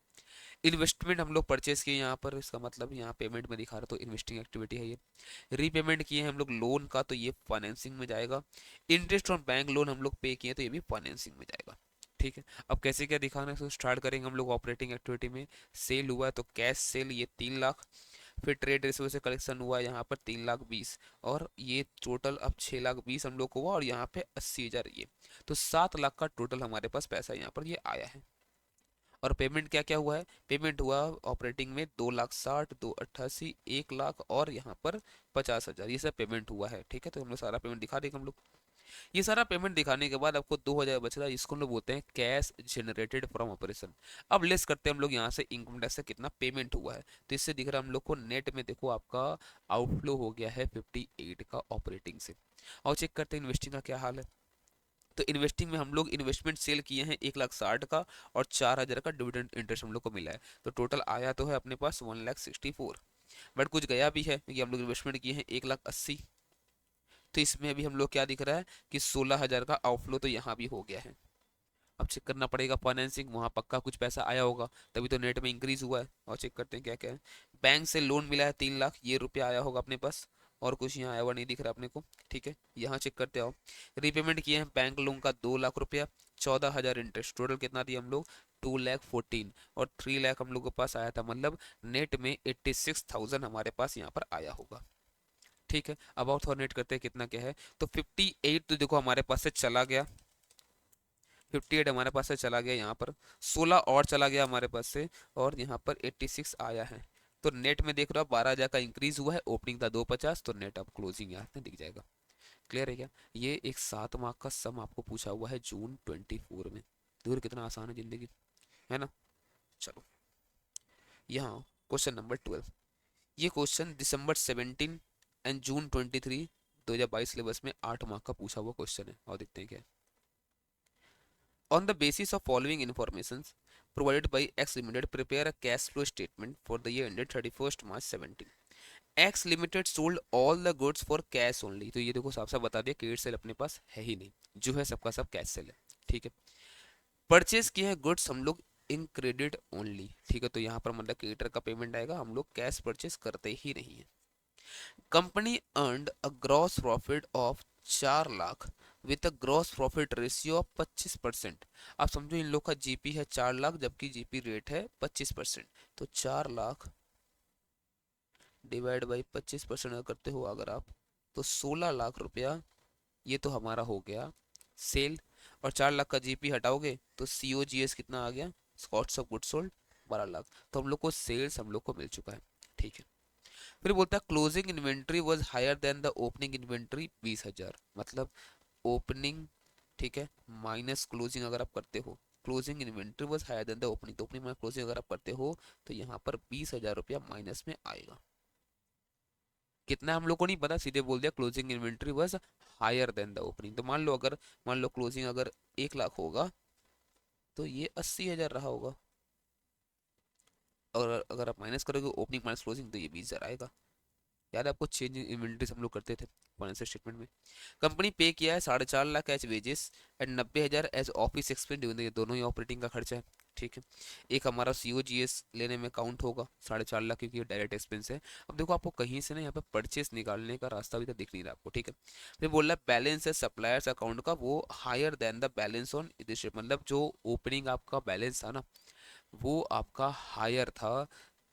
इन्वेस्टमेंट हम लोग परचेज किए यहाँ पर, इसका मतलब यहाँ पेमेंट में दिखा रहा, तो इन्वेस्टिंग एक्टिविटी है ये। रीपेमेंट किए हैं हम लोग लोन का, तो ये फाइनेंसिंग में जाएगा। इंटरेस्ट ऑन बैंक लोन हम लोग पे किए, तो ये भी फाइनेंसिंग में जाएगा। ठीक है, अब कैसे क्या दिखाना है, तो स्टार्ट करेंगे हम लोग ऑपरेटिंग एक्टिविटी में। सेल हुआ है तो कैश सेल ये 3 लाख, फिर ट्रेड रिसीव से कलेक्शन हुआ यहाँ पर 3,20,000, और ये टोटल अब 6,20,000 हम लोग को हुआ, और यहाँ पे 80,000 ये, तो 7 लाख का टोटल हमारे पास पैसा यहाँ पर ये आया है। और पेमेंट क्या क्या हुआ है, पेमेंट हुआ ऑपरेटिंग में 2,60,000, 2,88,000, 1 लाख, और यहाँ पर 50,000, ये सब पेमेंट हुआ है। ठीक है, तो हम लोग सारा पेमेंट दिखा देंगे हम लोग। ये सारा पेमेंट दिखाने के बाद आपको 2,000 बच रहा है, इसको हम लोग बोलते हैं कैश जनरेटेड फ्रॉम ऑपरेशन। अब लेस करते हैं हम लोग यहाँ से इनकम टैक्स से कितना पेमेंट हुआ है, तो इससे दिख रहा है हम लोग को नेट में, देखो आपका आउटफ्लो हो गया है 58 का ऑपरेटिंग से। और चेक करते हैं इन्वेस्टिंग का क्या हाल है। तो इन्वेस्टिंग में हम लोग इन्वेस्टमेंट सेल किए हैं 1,60,000 का, और 4,000 का डिविडेंड इंटरेस्ट हम लोग को मिला है, तो टोटल आया तो है अपने पास 1,64,000। बट कुछ गया भी है, क्योंकि हम लोग इन्वेस्टमेंट किए हैं 1,80,000, तो इसमें अभी हम लोग क्या दिख रहा है कि 16,000 का आउटफ्लो तो यहाँ भी हो गया है। अब चेक करना पड़ेगा फाइनेंसिंग, वहाँ पक्का कुछ पैसा आया होगा, तभी तो नेट में इंक्रीज हुआ है। और चेक करते हैं क्या क्या है। बैंक से लोन मिला है 3 लाख, ये रुपया आया होगा अपने पास, और कुछ यहाँ आया हुआ नहीं दिख रहा अपने को। ठीक है, यहाँ चेक करते आओ। रीपेमेंट किए हैं बैंक लोन का 2 लाख रुपया, 14,000 इंटरेस्ट, टोटल कितना दिया हम लोग, 2,14,000, और 3 लाख हम लोग के पास आया था, मतलब नेट में 86,000 हमारे पास यहाँ पर आया होगा। ठीक है, अब और थोड़ा नेट करते हैं कितना क्या है। तो 58 तो देखो हमारे पास से चला गया, 58 हमारे पास से चला गया यहाँ पर, 16 और चला गया हमारे पास से, और यहाँ पर 86 आया है। तो नेट में देख रहा 12,000 का इंक्रीज हुआ है, ओपनिंग था 250, तो नेट अब क्लोजिंग यहाँ पे दिख जाएगा। क्लियर है क्या। ये एक 7 मार्क का सम आपको पूछा हुआ है जून 24 में। दूर कितना आसान है जिंदगी, है ना। चलो यहाँ क्वेश्चन नंबर 12। ये question December 17 and June 23 2022 syllabus में 8 मार्क का पूछा हुआ क्वेश्चन है, और देखते हैं क्या। On the basis of following informations provided by X Limited, prepare a cash flow statement for the year ended 31st March 17. X Limited sold all the goods for cash only, तो ये देखो साफ साफ बता दिया, क्रेडिट सेल अपने पास है ही नहीं, जो है सबका सब कैश सेल है। ठीक है, परचेज किए हैं गुड्स हम लोग इन क्रेडिट ओनली। ठीक है, तो यहाँ पर मतलब क्रेडिटर का पेमेंट आएगा, हम लोग कैश परचेज करते ही नहीं है। Company earned a gross profit of 4 lakh with a gross profit ratio of 25%। आप समझो इन लोग का जीपी है 4 लाख, जबकि जीपी रेट है 25%, तो 4 लाख डिवाइड बाई 25% अगर करते हो अगर आप, तो 16 लाख रुपया, ये तो हमारा हो गया सेल। और 4 लाख का जीपी हटाओगे तो सीओजीएस कितना आ गया, cost of good sold, 12 lakh. तो हम लोग को सेल्स हम लोग को मिल चुका है। ठीक है, फिर बोलता है closing inventory was higher than the opening inventory 20,000, मतलब ओपनिंग, ठीक है, माइनस क्लोजिंग अगर आप करते हो, closing inventory was higher than the opening, तो ओपनिंग माइनस क्लोजिंग अगर आप करते हो, तो यहाँ पर 20,000 रुपया माइनस में आएगा। कितना हम लोग को नहीं पता, सीधे बोल दिया closing inventory was higher than the opening. तो मान लो अगर, मान लो क्लोजिंग अगर 1 लाख होगा, तो ये 80,000 रहा होगा, और अगर आप माइनस करोगे ओपनिंग माइनस क्लोजिंग, तो ये 20,000 आएगा। याद है आपको, चेंज इन इन्वेंट्रीज हम लोग करते थे फाइनेंशियल स्टेटमेंट में। कंपनी पे किया है 4.5 lakh as wages and 90,000 as office expense, ये दोनों ही ऑपरेटिंग का खर्चा है। ठीक है। एक हमारा COGS लेने में काउंट होगा 4.5 लाख, क्योंकि ये डायरेक्ट एक्सपेंस है। अब देखो आपको कहीं से ना यहाँ पे परचेस निकालने का रास्ता अभी तक दिख नहीं रहा आपको, ठीक है। फिर बोल रहा है बैलेंस है सप्लायर्स अकाउंट का वो higher than the balance on initial, मतलब जो ओपनिंग आपका बैलेंस था ना वो आपका हायर था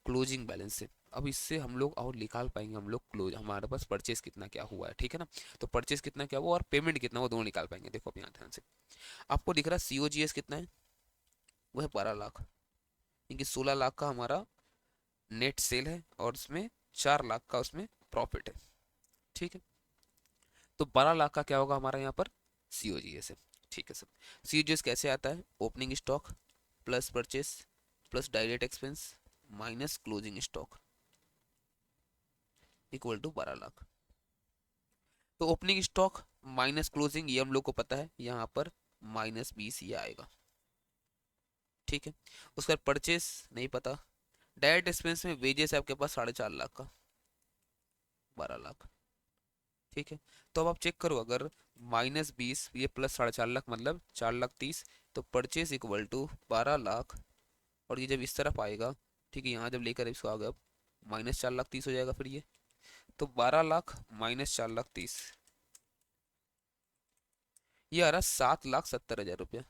क्लोजिंग बैलेंस से। अब इससे हम लोग और निकाल पाएंगे हम लोग क्लोज, हमारे पास परचेस कितना क्या हुआ है, ठीक है ना। तो परचेस कितना क्या हुआ और पेमेंट कितना, वो दोनों निकाल पाएंगे। देखो अब यहाँ ध्यान से आपको दिख रहा है COGS कितना है, वो है 12 लाख, क्योंकि 16 लाख का हमारा नेट सेल है और उसमें 4 लाख का उसमें प्रॉफिट है, ठीक है। तो 12 लाख का क्या होगा हमारा यहाँ पर COGS है, ठीक है सर। COGS कैसे आता है, opening stock plus purchase plus direct expense minus closing stock equal to 12 lakh. तो ओपनिंग स्टॉक माइनस क्लोजिंग ये हम लोग को पता है, यहाँ पर -20 ये आएगा, ठीक है। उसके बाद परचेस नहीं पता, डायरेक्ट एक्सपेंस में वेजेस है आपके पास 4.5 लाख का, 12 लाख, ठीक है। तो अब आप चेक करो, अगर -20 ये प्लस 4.5 लाख मतलब 4 लाख 30, तो परचेस इक्वल टू 12 लाख। और ये जब इस तरफ आएगा, ठीक है, यहाँ जब लेकर इसको आ गया -4 लाख 30 हो जाएगा फिर ये। तो 12 लाख -4 लाख 30 ये आ रहा 7,70,000 रुपया।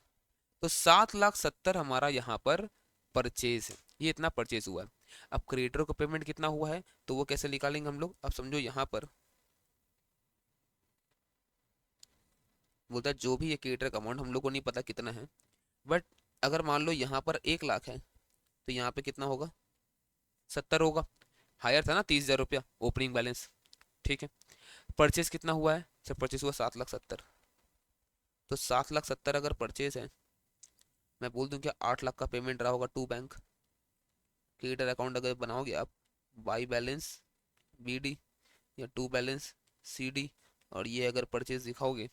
तो 7,70,000 हमारा यहाँ पर परचेज है, ये इतना परचेज हुआ है। अब क्रिएटर को पेमेंट कितना हुआ है तो वो कैसे निकालेंगे हम लोग, अब समझो यहाँ पर बोलता है जो भी ये क्रिएटर का अमाउंट हम लोग को नहीं पता कितना है, बट अगर मान लो यहाँ पर 1 लाख है तो यहाँ पे कितना होगा 70 होगा, हायर था ना 30,000 रुपया ओपनिंग बैलेंस, ठीक है। परचेज कितना हुआ है सर, परचेज हुआ 7,70,000। तो 7,70,000 अगर परचेज है, मैं बोल दूं क्या 8 लाख का पेमेंट रहा होगा टू बैंक। क्रिएटर अकाउंट अगर बनाओगे आप, बाई बैलेंस BD या टू बैलेंस CD, और ये अगर परचेज दिखाओगे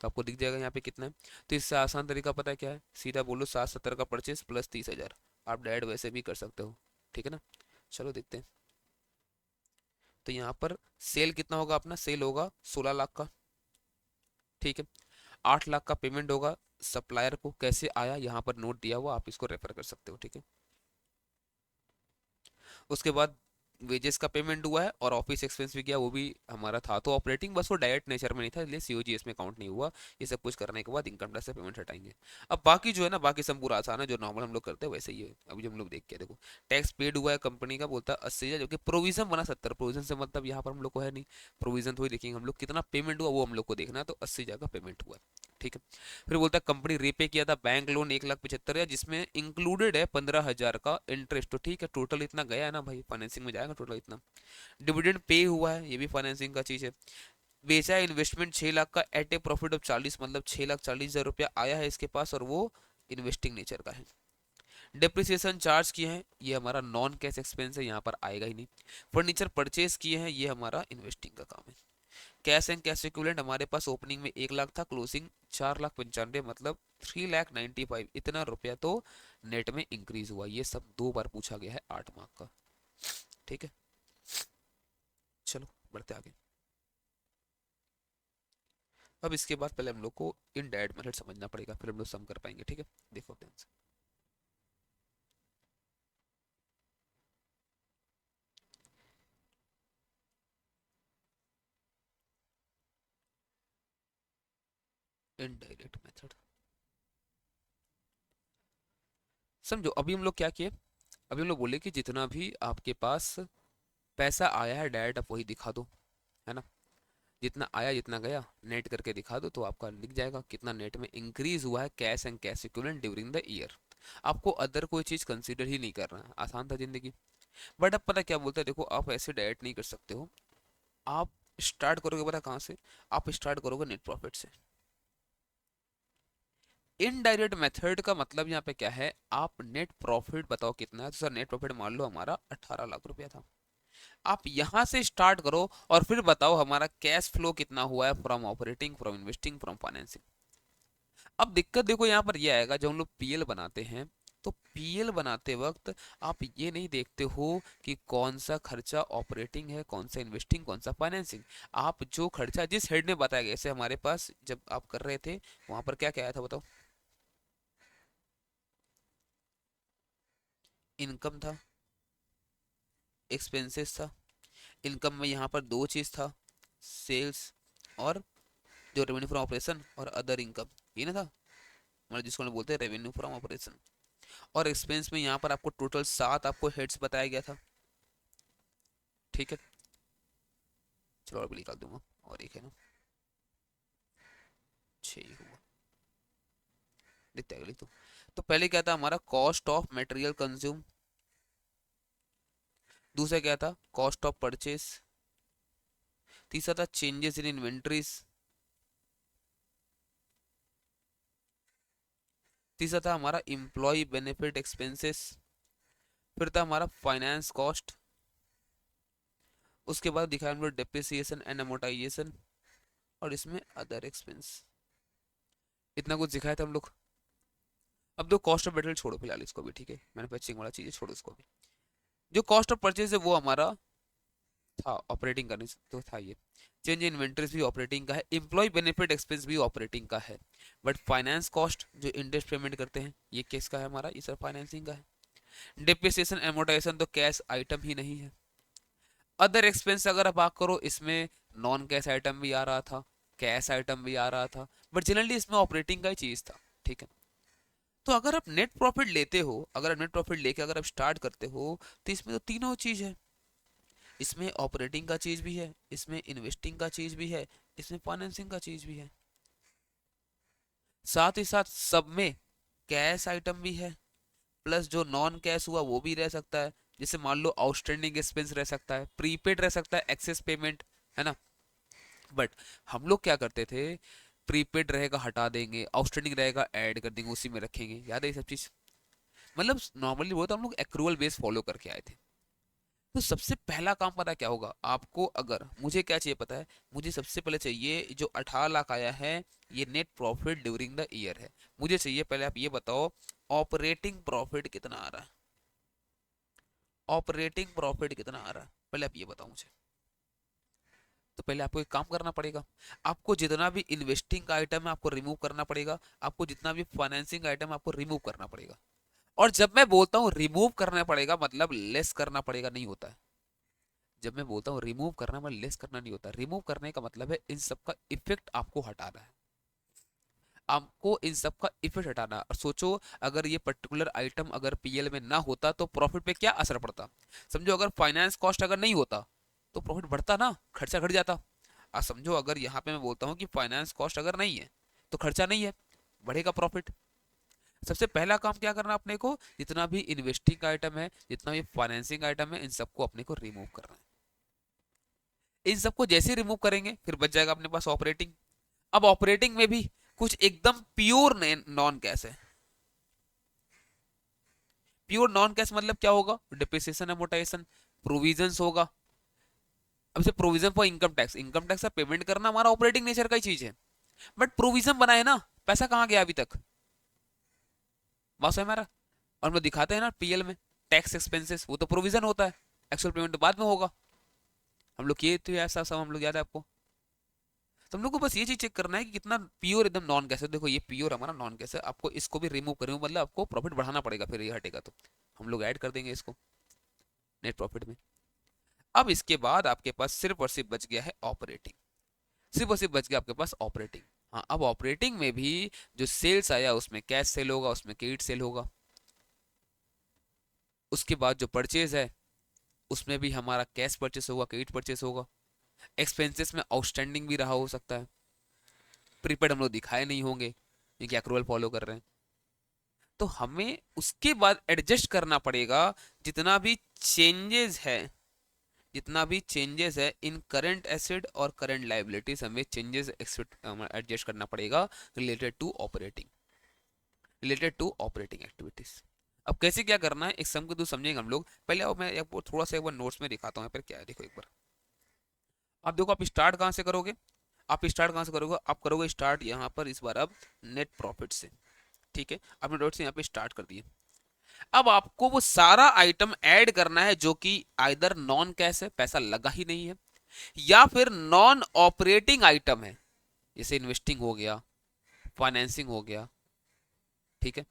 तो आपको दिख जाएगा यहाँ पे कितना है। तो इससे आसान तरीका पता है क्या है, सीधा बोलो 7,70,000 का परचेज प्लस 30,000, आप डायरेक्ट वैसे भी कर सकते हो, ठीक है ना। चलो देखते हैं। तो यहाँ पर सेल कितना होगा, अपना सेल होगा 16 लाख का, ठीक है। 8 लाख का पेमेंट होगा सप्लायर को, कैसे आया यहाँ पर नोट दिया हुआ, आप इसको रेफर कर सकते हो, ठीक है। उसके बाद वेजेस का पेमेंट हुआ है और ऑफिस एक्सपेंस भी किया, वो भी हमारा था। तो ऑपरेटिंग बस वो डायरेक्ट नेचर में नहीं था, इसलिए COGS में काउंट नहीं हुआ। ये सब कुछ करने के बाद इनकम टैक्स से पेमेंट हटाएंगे। अब बाकी जो है ना, बाकी सब पूरा आसान है, जो नॉर्मल हम लोग करते हैं वैसे ही है। अभी जो हम लोग देख के देखो, टैक्स पेड हुआ है कंपनी का, बोलता है 80,000, जबकि प्रोविजन बना 70। प्रोविजन से मतलब यहाँ पर हम लोग को है नहीं, प्रोविजन तो ही देखेंगे हम लोग, कितना पेमेंट हुआ वो हम लोग को देखना है, तो 80,000 का पेमेंट हुआ है, ठीक है। फिर बोलता है कंपनी रीपे किया था बैंक लोन 1,75,000, जिसमें इंक्लूडेड है 15,000 का इंटरेस्ट। तो ठीक है, टोटल इतना गया है ना भाई, फाइनेंसिंग में जाएगा टोटल इतना। डिविडेंड पे हुआ है, ये भी फाइनेंसिंग का चीज है। बेचा है इन्वेस्टमेंट 6 लाख का एट ए प्रॉफिट ऑफ 40, मतलब 6,40,000 रुपया आया है इसके पास, और वो इन्वेस्टिंग नेचर का है। डिप्रिसिएशन चार्ज किए हैं, ये हमारा नॉन कैश एक्सपेंस है, यहाँ पर आएगा ही नहीं। फर्नीचर परचेज किए हैं, ये हमारा इन्वेस्टिंग का काम है। कैश एंड कैश इक्विवेलेंट हमारे पास ओपनिंग में 1 लाख था, क्लोजिंग 4,95,000, मतलब 3,95,000, इतना रुपया तो नेट में इंक्रीज हुआ। ये सब 2 बार पूछा गया है 8 मार्क का, ठीक है। चलो बढ़ते आगे। अब इसके बाद पहले हम लोग को इनडायरेक्ट मेथड समझना पड़ेगा, फिर हम लोग सम कर पाएंगे, ठीक है। देखो ध्यान से, इनडायरेक्ट मेथड समझो। अभी हम लोग क्या किए, अभी हम लोग बोले कि जितना भी आपके पास पैसा आया है डायरेक्ट आप वही दिखा दो, है ना। जितना आया जितना गया नेट करके दिखा दो, तो आपका लिख जाएगा कितना नेट में इंक्रीज हुआ है cash and cash equivalent during the year. आपको अदर कोई चीज कंसीडर ही नहीं करना है, आसान था जिंदगी। बट अब पता क्या बोलते हैं, देखो आप ऐसे डायरेक्ट नहीं कर सकते हो। आप स्टार्ट करोगे पता कहाँ से, आप स्टार्ट करोगे नेट प्रॉफिट से। इनडायरेक्ट मेथड का मतलब यहाँ पे क्या है, आप नेट प्रॉफिट बताओ कितना है, तो सर नेट प्रॉफिट मान लो हमारा 18 लाख रुपया था। आप यहां से स्टार्ट करो और फिर बताओ हमारा कैश फ्लो कितना हुआ है, from operating, from investing, from financing. अब दिक्कत देखो यहाँ पर यह आएगा, जब हम लोग PL बनाते हैं तो PL बनाते वक्त आप ये नहीं देखते हो कि कौन सा खर्चा ऑपरेटिंग है, कौन सा इन्वेस्टिंग, कौन सा फाइनेंसिंग। आप जो खर्चा जिस हेड में बताया गया, जैसे हमारे पास जब आप कर रहे थे वहां पर क्या क्या आया था बताओ। इनकम था, एक्सपेंसेस था। इनकम में यहाँ पर दो चीज था, सेल्स और जो रेवेन्यू फ्रॉम ऑपरेशन और अदर इनकम, ये ना था मतलब जिसको हम बोलते हैं रेवेन्यू फ्रॉम ऑपरेशन। और एक्सपेंस में यहाँ पर आपको टोटल 7 आपको हेड्स बताया गया था, ठीक है। चलो और भी निकाल दूंगा, और एक है ना, 6 ही हुआ, देखते हैं अगली तो पहले क्या था हमारा, कॉस्ट ऑफ मटेरियल कंज्यूम। दूसरा क्या था, कॉस्ट ऑफ परचेस। तीसरा था चेंजेस इन इन्वेंट्रीज। तीसरा था हमारा इम्प्लॉय बेनिफिट एक्सपेंसेस। फिर था हमारा फाइनेंस कॉस्ट। उसके बाद दिखाया हम लोग डेप्रिसिएशन एंड अमोर्टाइजेशन, और इसमें अदर एक्सपेंस। इतना कुछ दिखाया था हम लोग। अब दो कॉस्ट ऑफ मटेरियल छोड़ो फिलहाल इसको भी, ठीक है, मैन्युफैक्चरिंग वाला चीज़ छोड़ो इसको भी। जो कॉस्ट ऑफ परचेज है वो हमारा था ऑपरेटिंग करने से तो था ये। चेंज इन इन्वेंटरीज भी ऑपरेटिंग का है, एम्प्लॉय बेनिफिट एक्सपेंस भी ऑपरेटिंग का है। बट फाइनेंस कॉस्ट जो इंटरेस्ट पेमेंट करते हैं ये किसका है हमारा, ये सब फाइनेंसिंग का है। डिप्रिसिएशन एमोर्टाइजेशन तो कैश आइटम ही नहीं है। अदर एक्सपेंस अगर आप बात करो, इसमें नॉन कैश आइटम भी आ रहा था, कैश आइटम भी आ रहा था, बट जनरली इसमें ऑपरेटिंग का ही चीज था, ठीक है। तो अगर आप नेट प्रॉफिट लेते हो, अगर आप नेट प्रॉफिट लेके अगर आप स्टार्ट करते हो, तो इसमें तो तीनों चीज है। इसमें ऑपरेटिंग का चीज भी है, इसमें इन्वेस्टिंग का चीज भी है, इसमें फाइनेंसिंग का चीज भी है। साथ ही साथ सब में कैश आइटम भी है, प्लस जो नॉन कैश हुआ वो भी रह सकता है। जैसे मान लो आउटस्टैंडिंग एक्सपेंस रह सकता है, प्रीपेड रह सकता है, एक्सेस पेमेंट, है ना। बट हम लोग क्या करते थे, प्रीपेड रहेगा हटा देंगे, आउटस्टैंडिंग रहेगा ऐड कर देंगे, उसी में रखेंगे, याद है ये सब चीज। मतलब नॉर्मली वो तो हम लोग एक्रूअल बेस फॉलो करके आए थे। तो सबसे पहला काम पता है क्या होगा आपको, अगर मुझे क्या चाहिए पता है, मुझे सबसे पहले चाहिए जो 18 लाख आया है, ये net profit during the year है। मुझे चाहिए पहले आप ये बताओ ऑपरेटिंग प्रॉफिट कितना आ रहा है, ऑपरेटिंग प्रॉफिट कितना आ रहा है, पहले आप ये बताओ मुझे। तो पहले आपको एक काम करना पड़ेगा, आपको जितना भी इन्वेस्टिंग का आइटम है आपको रिमूव करना पड़ेगा, आपको जितना भी फाइनेंसिंग आइटम है आपको रिमूव करना पड़ेगा। और जब मैं बोलता हूँ रिमूव करना पड़ेगा मतलब लेस करना पड़ेगा नहीं होता है। जब मैं बोलता हूँ रिमूव करना मतलब लेस करना नहीं होता, रिमूव करने का मतलब है इन सब का इफेक्ट आपको हटाना है, आपको इन सब का इफेक्ट हटाना है। और सोचो अगर ये पर्टिकुलर आइटम अगर पीएल में ना होता तो प्रॉफिट पे क्या असर पड़ता। समझो अगर फाइनेंस कॉस्ट अगर नहीं होता तो प्रॉफिट बढ़ता ना, खर्चा घट जाता। आ समझो अगर यहाँ पे मैं बोलता हूँ कि फाइनेंस कॉस्ट अगर नहीं है तो खर्चा नहीं है, बढ़ेगा प्रॉफिट। सबसे पहला काम क्या करना अपने को, जितना भी इन्वेस्टिंग आइटम है, जितना भी फाइनेंसिंग आइटम है, इन सबको अपने को रिमूव करना है। इन सबको जैसे रिमूव करेंगे फिर बच जाएगा अपने पास ऑपरेटिंग। अब ऑपरेटिंग में भी कुछ एकदम प्योर नॉन कैश है। प्योर नॉन कैश मतलब क्या होगा, डिप्रिसिएशन एमोर्टाइजेशन, प्रोविजंस होगा। अब से provision for income tax, income tax का पेमेंट करना हमारा ऑपरेटिंग नेचर का ही चीज है। बट प्रोविजन बना है ना, पैसा कहाँ गया अभी तक, बात है हमारा। और हम लोग दिखाते हैं ना पीएल में टैक्स एक्सपेंसेस, वो तो प्रोविजन होता है, एक्चुअल पेमेंट तो बाद में होगा। हम लोग किए थे ऐसा सब, हम लोग याद है आपको। तो हम लोग को बस ये चीज चेक करना है कि कितना प्योर एकदम नॉन कैश है। देखो ये प्योर हमारा नॉन कैश है, आपको इसको भी रिमूव करें मतलब आपको प्रॉफिट बढ़ाना पड़ेगा, फिर ये हटेगा तो हम लोग ऐड कर देंगे इसको नेट प्रॉफिट में। अब इसके बाद आपके पास सिर्फ और सिर्फ बच गया है ऑपरेटिंग, सिर्फ और सिर्फ बच गया आपके पास ऑपरेटिंग। हाँ अब ऑपरेटिंग में भी जो सेल्स आया उसमें कैश सेल होगा, उसमें क्रेडिट सेल होगा। उसके बाद जो परचेज है उसमें भी हमारा कैश परचेस होगा, क्रेडिट परचेस होगा। एक्सपेंसेस में आउटस्टैंडिंग भी रहा हो सकता है, प्रीपेड हम लोग दिखाए नहीं होंगे क्योंकि एक्रूअल फॉलो कर रहे हैं। तो हमें उसके बाद एडजस्ट करना पड़ेगा जितना भी चेंजेस है, जितना भी चेंजेस है इन करंट एसेट और करंट लाइबिलिटीज, हमें चेंजेस एडजस्ट करना पड़ेगा related to operating, related to operating activities. अब कैसे क्या करना है एक सम के दो समझेंगे हम लोग। पहले अब मैं आपको थोड़ा सा एक बार नोट्स में दिखाता हूँ, फिर क्या है देखो एक बार। आप देखो आप स्टार्ट कहाँ से करोगे, आप स्टार्ट कहाँ से करोगे, आप करोगे स्टार्ट यहाँ पर इस बार अब नेट प्रॉफिट से, ठीक है। आपने डॉट से यहाँ पे स्टार्ट कर दिए। अब आपको वो सारा आइटम ऐड करना है जो कि आइदर नॉन कैश है, पैसा लगा ही नहीं है, या फिर नॉन ऑपरेटिंग आइटम है, जैसे इन्वेस्टिंग हो गया, फाइनेंसिंग हो गया, ठीक है।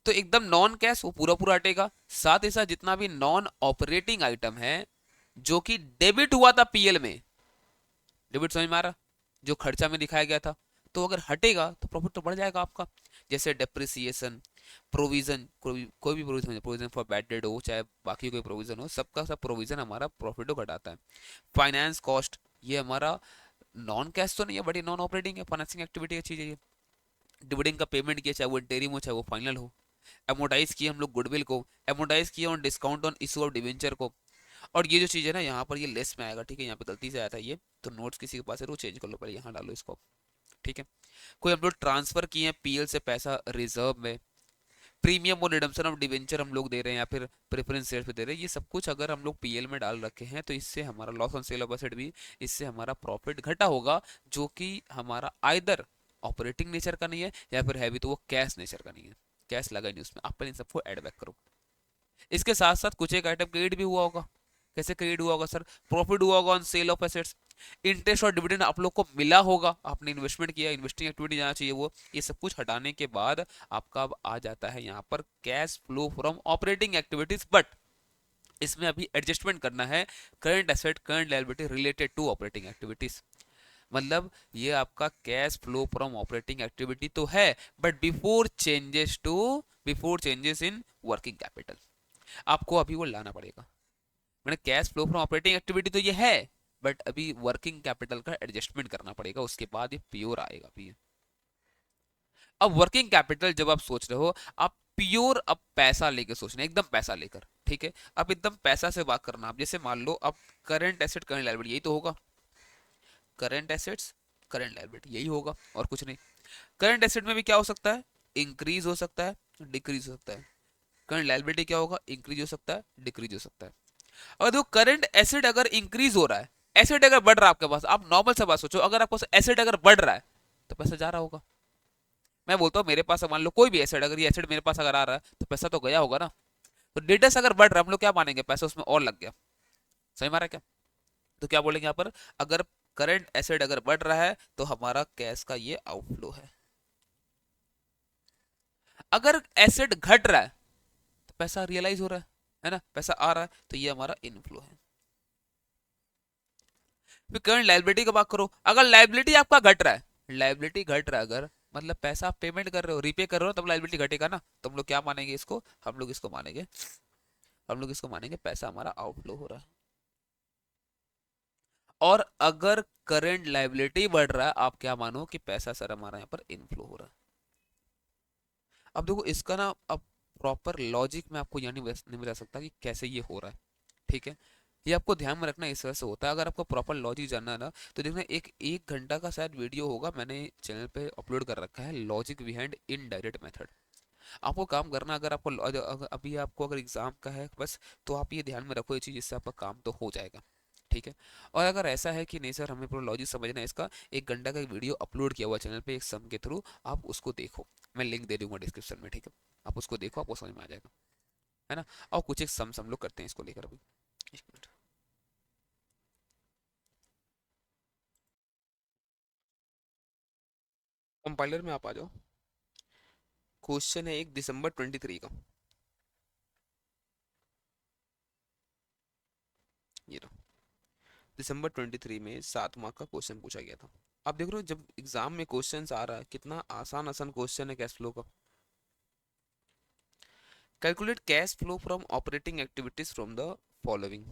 तो एकदम नॉन कैश वो पूरा पूरा हटेगा। साथ ही साथ जितना भी नॉन ऑपरेटिंग आइटम है जो कि डेबिट हुआ था पीएल में, डेबिट समझ में आ रहा, जो खर्चा में दिखाया गया था, तो अगर हटेगा तो प्रॉफिट तो बढ़ जाएगा आपका। जैसे डेप्रिसिएशन, प्रोविजन, कोई भी provision, provision for bad debt हो चाहे बाकी कोई प्रोविजन हो, सबका सब प्रोविजन हमारा प्रॉफिट को घटाता है। फाइनेंस कॉस्ट, ये हमारा नॉन कैश तो नहीं है बट ये नॉन ऑपरेटिंग है, फाइनेंसिंग एक्टिविटी की चीज है ये। डिविडेंड का पेमेंट किया चाहे वो इंटेरिम हो चाहे वो फाइनल हो। एमोटाइज किए हम लोग गुडविल को, एमोटाइज किए on discount on issue of debenture को। और ये जो चीज़ है ना यहाँ पर ये लेस में आएगा, ठीक है, यहाँ पे गलती से आया था ये, तो नोट्स किसी के पास है तो चेंज कर लो, पहले यहाँ डालो इसको, ठीक है। कोई हम लोग ट्रांसफर किए हैं पीएल से पैसा रिजर्व में, प्रीमियम और रिडम्पशन ऑफ डिवेंचर हम लोग दे रहे हैं या फिर प्रेफरेंस शेयर पे दे रहे हैं, ये सब कुछ अगर हम लोग पीएल में डाल रखे हैं तो इससे हमारा loss on sale of asset भी, इससे हमारा प्रॉफिट घटा होगा, जो कि हमारा आइदर ऑपरेटिंग नेचर का नहीं है या फिर है भी तो वो कैश नेचर का नहीं है, कैश लगा नहीं उसमें। आप पहले इन सबको ऐड बैक करो। इसके साथ साथ कुछ एक आइटम क्रेडिट भी हुआ होगा। कैसे क्रेडिट हुआ होगा सर? प्रॉफिट हुआ होगा on sale of assets, interest और डिविडेंड आप लोग को मिला होगा, आपने इन्वेस्टमेंट किया, इन्वेस्टिंग एक्टिविटी जाना चाहिए वो, ये सब कुछ हटाने के बाद आपका अब आ जाता है यहाँ पर cash flow from operating activities. But इसमें अभी एडजस्टमेंट करना है, current asset current liability related to operating activities. मतलब ये आपका cash flow from operating activity तो है, but before changes in working capital आपको अभी वो लाना पड़ेगा। मैंने cash flow from operating activity तो ये है, बट अभी वर्किंग कैपिटल का एडजस्टमेंट करना पड़ेगा, उसके बाद ये प्योर आएगा भी। अब वर्किंग कैपिटल जब आप सोच रहे हो, आप प्योर अब पैसा लेके सोच रहे हैं, एकदम पैसा लेकर, ठीक है। अब एकदम पैसा से बात करना, आप जैसे मान लो अब करंट एसेट करंट लायबिलिटी यही तो होगा, करंट एसेट्स करंट लायबिलिटी यही होगा और कुछ नहीं। करंट एसेट में भी क्या हो सकता है, इंक्रीज हो सकता है, डिक्रीज हो सकता है। करंट लायबिलिटी क्या होगा, इंक्रीज हो सकता है, डिक्रीज हो सकता है। अगर देखो करंट एसेट अगर इंक्रीज हो रहा है, एसेट अगर बढ़ रहा है आपके पास, आप नॉर्मल सा बात सोचो, अगर आपको एसेट अगर बढ़ रहा है तो पैसा जा रहा होगा। मैं बोलता हूँ मेरे पास मान लो कोई भी एसेट, अगर ये एसेट मेरे पास अगर आ रहा है तो पैसा तो गया होगा ना। तो डेटस अगर बढ़ रहा है हम लोग क्या मानेंगे, पैसा उसमें और लग गया, सही मारा क्या? तो क्या बोलेंगे यहाँ पर, अगर करंट एसेट अगर बढ़ रहा है तो हमारा कैश का ये आउटफ्लो है। अगर एसेट घट रहा है तो पैसा रियलाइज हो रहा है ना, पैसा आ रहा है तो ये हमारा इनफ्लो है। फिर करंट लायबिलिटी की बात करो, अगर लायबिलिटी आपका घट रहा है, लायबिलिटी घट रहा है अगर, मतलब पैसा आप पेमेंट कर रहे हो, रीपे कर रहे हो, तब लायबिलिटी घटेगा ना, तो हम लोग क्या मानेंगे इसको, हम लोग इसको मानेंगे पैसा हमारा आउटफ्लो हो रहा है। और अगर करंट लायबिलिटी बढ़ रहा है, आप क्या मानो कि पैसा सर हमारा यहाँ पर इनफ्लो हो रहा है। अब देखो इसका ना, अब प्रॉपर लॉजिक में आपको यानी नहीं बता सकता कि कैसे ये हो रहा है, ठीक है। ये आपको ध्यान में रखना, इस वजह से होता है। अगर आपको प्रॉपर लॉजिक जानना है ना, तो देखना एक घंटा का शायद वीडियो होगा, मैंने चैनल पे अपलोड कर रखा है, लॉजिक बिहाइंड इनडायरेक्ट मेथड। आपको काम करना, अगर आपको अभी आपको अगर एग्जाम का है बस, तो आप ये ध्यान में रखो ये चीज़, इससे आपका काम तो हो जाएगा, ठीक है। और अगर ऐसा है कि नहीं सर हमें पूरा लॉजिक समझना है इसका, एक घंटा का एक वीडियो अपलोड किया हुआ चैनल पे एक सम के थ्रू, आप उसको देखो, मैं लिंक दे दूंगा डिस्क्रिप्शन में, ठीक है। आप उसको देखो, आपको समझ में आ जाएगा, है ना। और कुछ एक सम हम लोग करते हैं इसको लेकर अभी, एक मिनट। कंपाइलर में आप आ जाओ। क्वेश्चन है एक दिसंबर 23 का, ये रहा। दिसंबर 23 में 7 मार्क का क्वेश्चन पूछा गया था। आप देख रहे हो जब एग्जाम में क्वेश्चन आ रहा है, कितना आसान आसान क्वेश्चन है कैश फ्लो का। Calculate cash flow from operating activities from the following.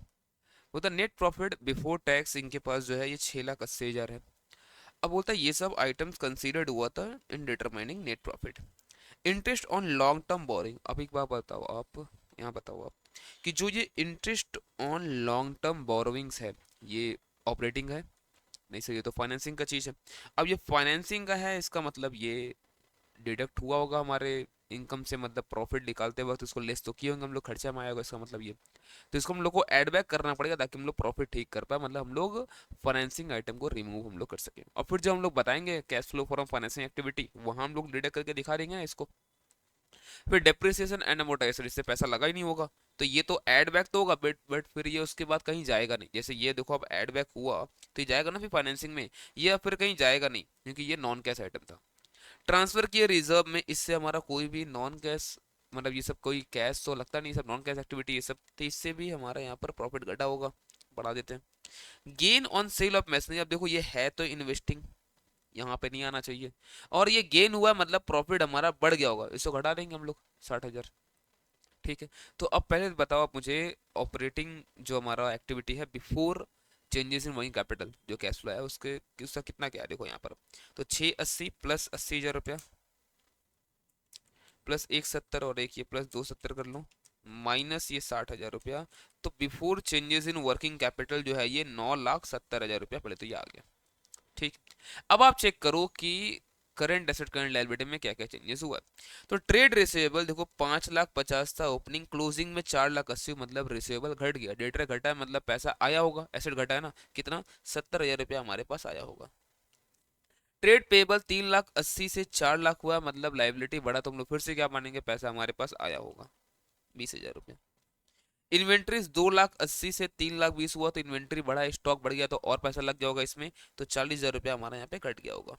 वो था नेट प्रॉफिट बिफोर टैक्स, इनके पास जो है ये 6,80,000 है। अब बोलता है ये सब आइटम्स कंसीडर्ड हुआ था in determining net profit. Interest on long term borrowing, अब एक बात बताओ आप, यहाँ बताओ आप कि जो ये interest on long term borrowings है, ये ऑपरेटिंग है? नहीं सर, ये तो फाइनेंसिंग का चीज़ है। अब ये फाइनेंसिंग का है, इसका मतलब ये डिडक्ट हुआ होगा हमारे इनकम से, मतलब प्रॉफिट निकालते वक्त उसको लेस तो किए होंगे हम लोग, खर्चा में आया होगा, इसका मतलब ये। तो इसको हम लोग को ऐड बैक करना पड़ेगा ताकि हम लोग प्रॉफिट ठीक कर पाए, मतलब हम लोग फाइनेंसिंग आइटम को रिमूव हम लोग कर सकें। और फिर जब हम लोग बताएंगे cash flow from financing activity, वहां हम लोग डिडक्ट करके दिखा देंगे इसको। फिर डेप्रिसिएशन एंड अमोर्टाइजेशन, इससे पैसा लगा ही नहीं होगा, तो ये तो ऐड बैक तो होगा, बट फिर ये उसके बाद कहीं जाएगा नहीं। जैसे ये देखो अब ऐड बैक हुआ तो ये जाएगा ना फिर फाइनेंसिंग में, ये फिर कहीं जाएगा नहीं क्योंकि ये नॉन कैश आइटम था। ट्रांसफर किए रिजर्व में, इससे हमारा कोई भी नॉन कैश मतलब ये सब कोई कैश तो लगता नहीं, सब नॉन कैश एक्टिविटी ये सब, तो इससे भी हमारा यहाँ पर प्रॉफिट घटा होगा, बढ़ा देते हैं। Gain on sale of machinery, अब देखो ये है तो इन्वेस्टिंग, यहाँ पे नहीं आना चाहिए, और ये गेन हुआ मतलब प्रॉफिट हमारा बढ़ गया होगा, इसको घटा देंगे हम लोग 60,000। ठीक है, तो अब पहले बताओ आप मुझे, ऑपरेटिंग जो हमारा एक्टिविटी है before changes in working capital जो कैश फ्लो है उसके, उसका कितना क्या है देखो यहाँ पर। तो 680 प्लस 80,000 रुपया, प्लस 170 और एक ये प्लस 270 कर लो, माइनस ये 60,000 रुपया। तो before changes in working capital जो है ये 9,70,000 रुपया पहले तो ये आ गया। ठीक, अब आप चेक करो कि करंट एसेट करंट लायबिलिटी में क्या क्या चेंजेस हुआ है। तो ट्रेड रिसीवेबल देखो 5,50,000 था ओपनिंग, क्लोजिंग में 4,80,000, मतलब रिसीवेबल घट गया, डेटर घटा है मतलब पैसा आया होगा, एसेट घटा है ना, कितना 70,000 रुपया हमारे पास आया होगा। ट्रेड पेबल 3,80,000 से 4,00,000 हुआ, मतलब लाइबिलिटी बढ़ा, तो हम लोग फिर से क्या मानेंगे, पैसा हमारे पास आया होगा 20,000 रुपया। इन्वेंट्रीज 2,80,000 से 3,20,000 हुआ, तो इन्वेंट्री बढ़ा, स्टॉक बढ़ गया, तो और पैसा लग गया होगा इसमें, तो 40,000 रुपया हमारा यहाँ पे कट गया होगा।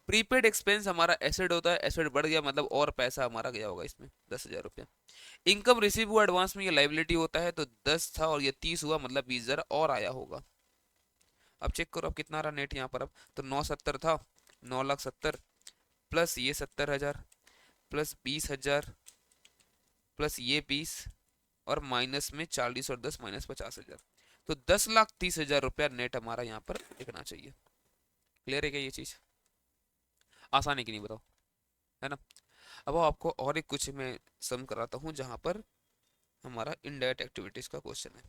प्रीपेड एक्सपेंस हमारा एसेट होता है, एसेट बढ़ गया मतलब और पैसा हमारा गया होगा इसमें 10,000 रुपया। इनकम रिसीव हुआ एडवांस में, ये लाइबिलिटी होता है, तो 10 था और ये 30 हुआ, मतलब 20,000 और आया होगा। अब चेक करो अब कितना रहा नेट यहाँ पर, अब तो 970 था, 9,70,000 प्लस ये 70,000 प्लस 20,000 प्लस ये 20 और माइनस में 40 और 10 माइनस 50,000, तो 10,30,000 रुपया नेट हमारा यहाँ पर लिखना चाहिए। क्लियर है क्या ये चीज, आसान है कि नहीं बताओ, है ना। अब आपको और एक कुछ मैं सम कराता हूँ जहां पर हमारा इनडायरेक्ट एक्टिविटीज का क्वेश्चन है।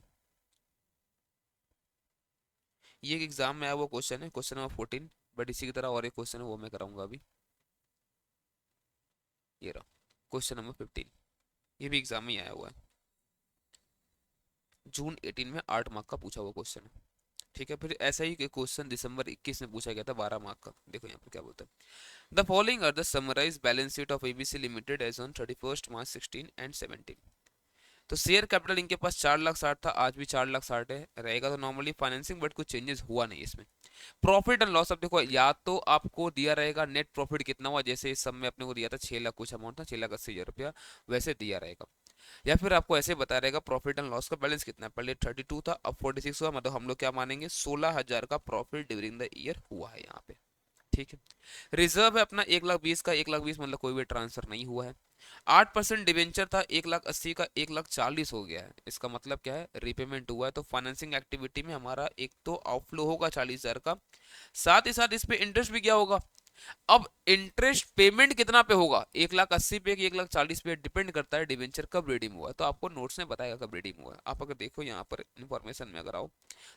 ये एक एग्जाम में आया वो क्वेश्चन है, क्वेश्चन नंबर 14, बट इसी की तरह और एक क्वेश्चन है वो मैं कराऊंगा अभी। ये रहा क्वेश्चन नंबर 15, ये भी एग्जाम में ही आया हुआ है, जून 18 में 8 मार्क का पूछा हुआ क्वेश्चन है। ठीक है, फिर ऐसा ही क्वेश्चन दिसंबर 21 में पूछा गया था 12 मार्क का, देखो यहाँ पे क्या बोलता है। The following are the summarise balance sheet of ABC limited as on 31 March 16 and 17। तो शेयर कैपिटल इनके पास 4,60,000 था, आज भी 4,60,000 है, रहेगा तो नॉर्मली फाइनेंसिंग, बट कुछ चेंजेस हुआ नहीं इसमें। प्रॉफिट एंड लॉस, अब देखो या तो आपको दिया रहेगा नेट प्रॉफिट कितना हुआ, जैसे इस सब में अपने को दिया था 6,00,000 कुछ अमाउंट था, 6,80,000 रुपया वैसे दिया रहेगा, या फिर आपको ऐसे बता रहेगा प्रॉफिट एंड लॉस का बैलेंस कितना है, पहले 32 था अब 46 हुआ, मतलब हम लोग क्या मानेंगे 16,000 का प्रॉफिट ड्यूरिंग द ईयर हुआ है यहाँ पे। ठीक है, रिजर्व है अपना 1,20,000 का, 1,20,000 मतलब कोई भी ट्रांसफर नहीं हुआ है। 8% डिवेंचर था 1,80,000 का, 1,40,000 हो गया है, इसका मतलब क्या है रीपेमेंट हुआ है, तो फाइनेंसिंग एक्टिविटी में हमारा एक तो आउटफ्लो होगा 40,000 का, साथ ही साथ इस पे इंटरेस्ट भी क्या होगा। अब इंटरेस्ट पेमेंट कितना पे होगा, 1,80,000 पे कि 1,40,000 पे, डिपेंड करता है डिवेंचर कब रिडीम हुआ है, तो आपको नोट्स में बताएगा कब रिडीम हुआ है। आप अगर देखो यहाँ पर इंफॉर्मेशन में अगर आओ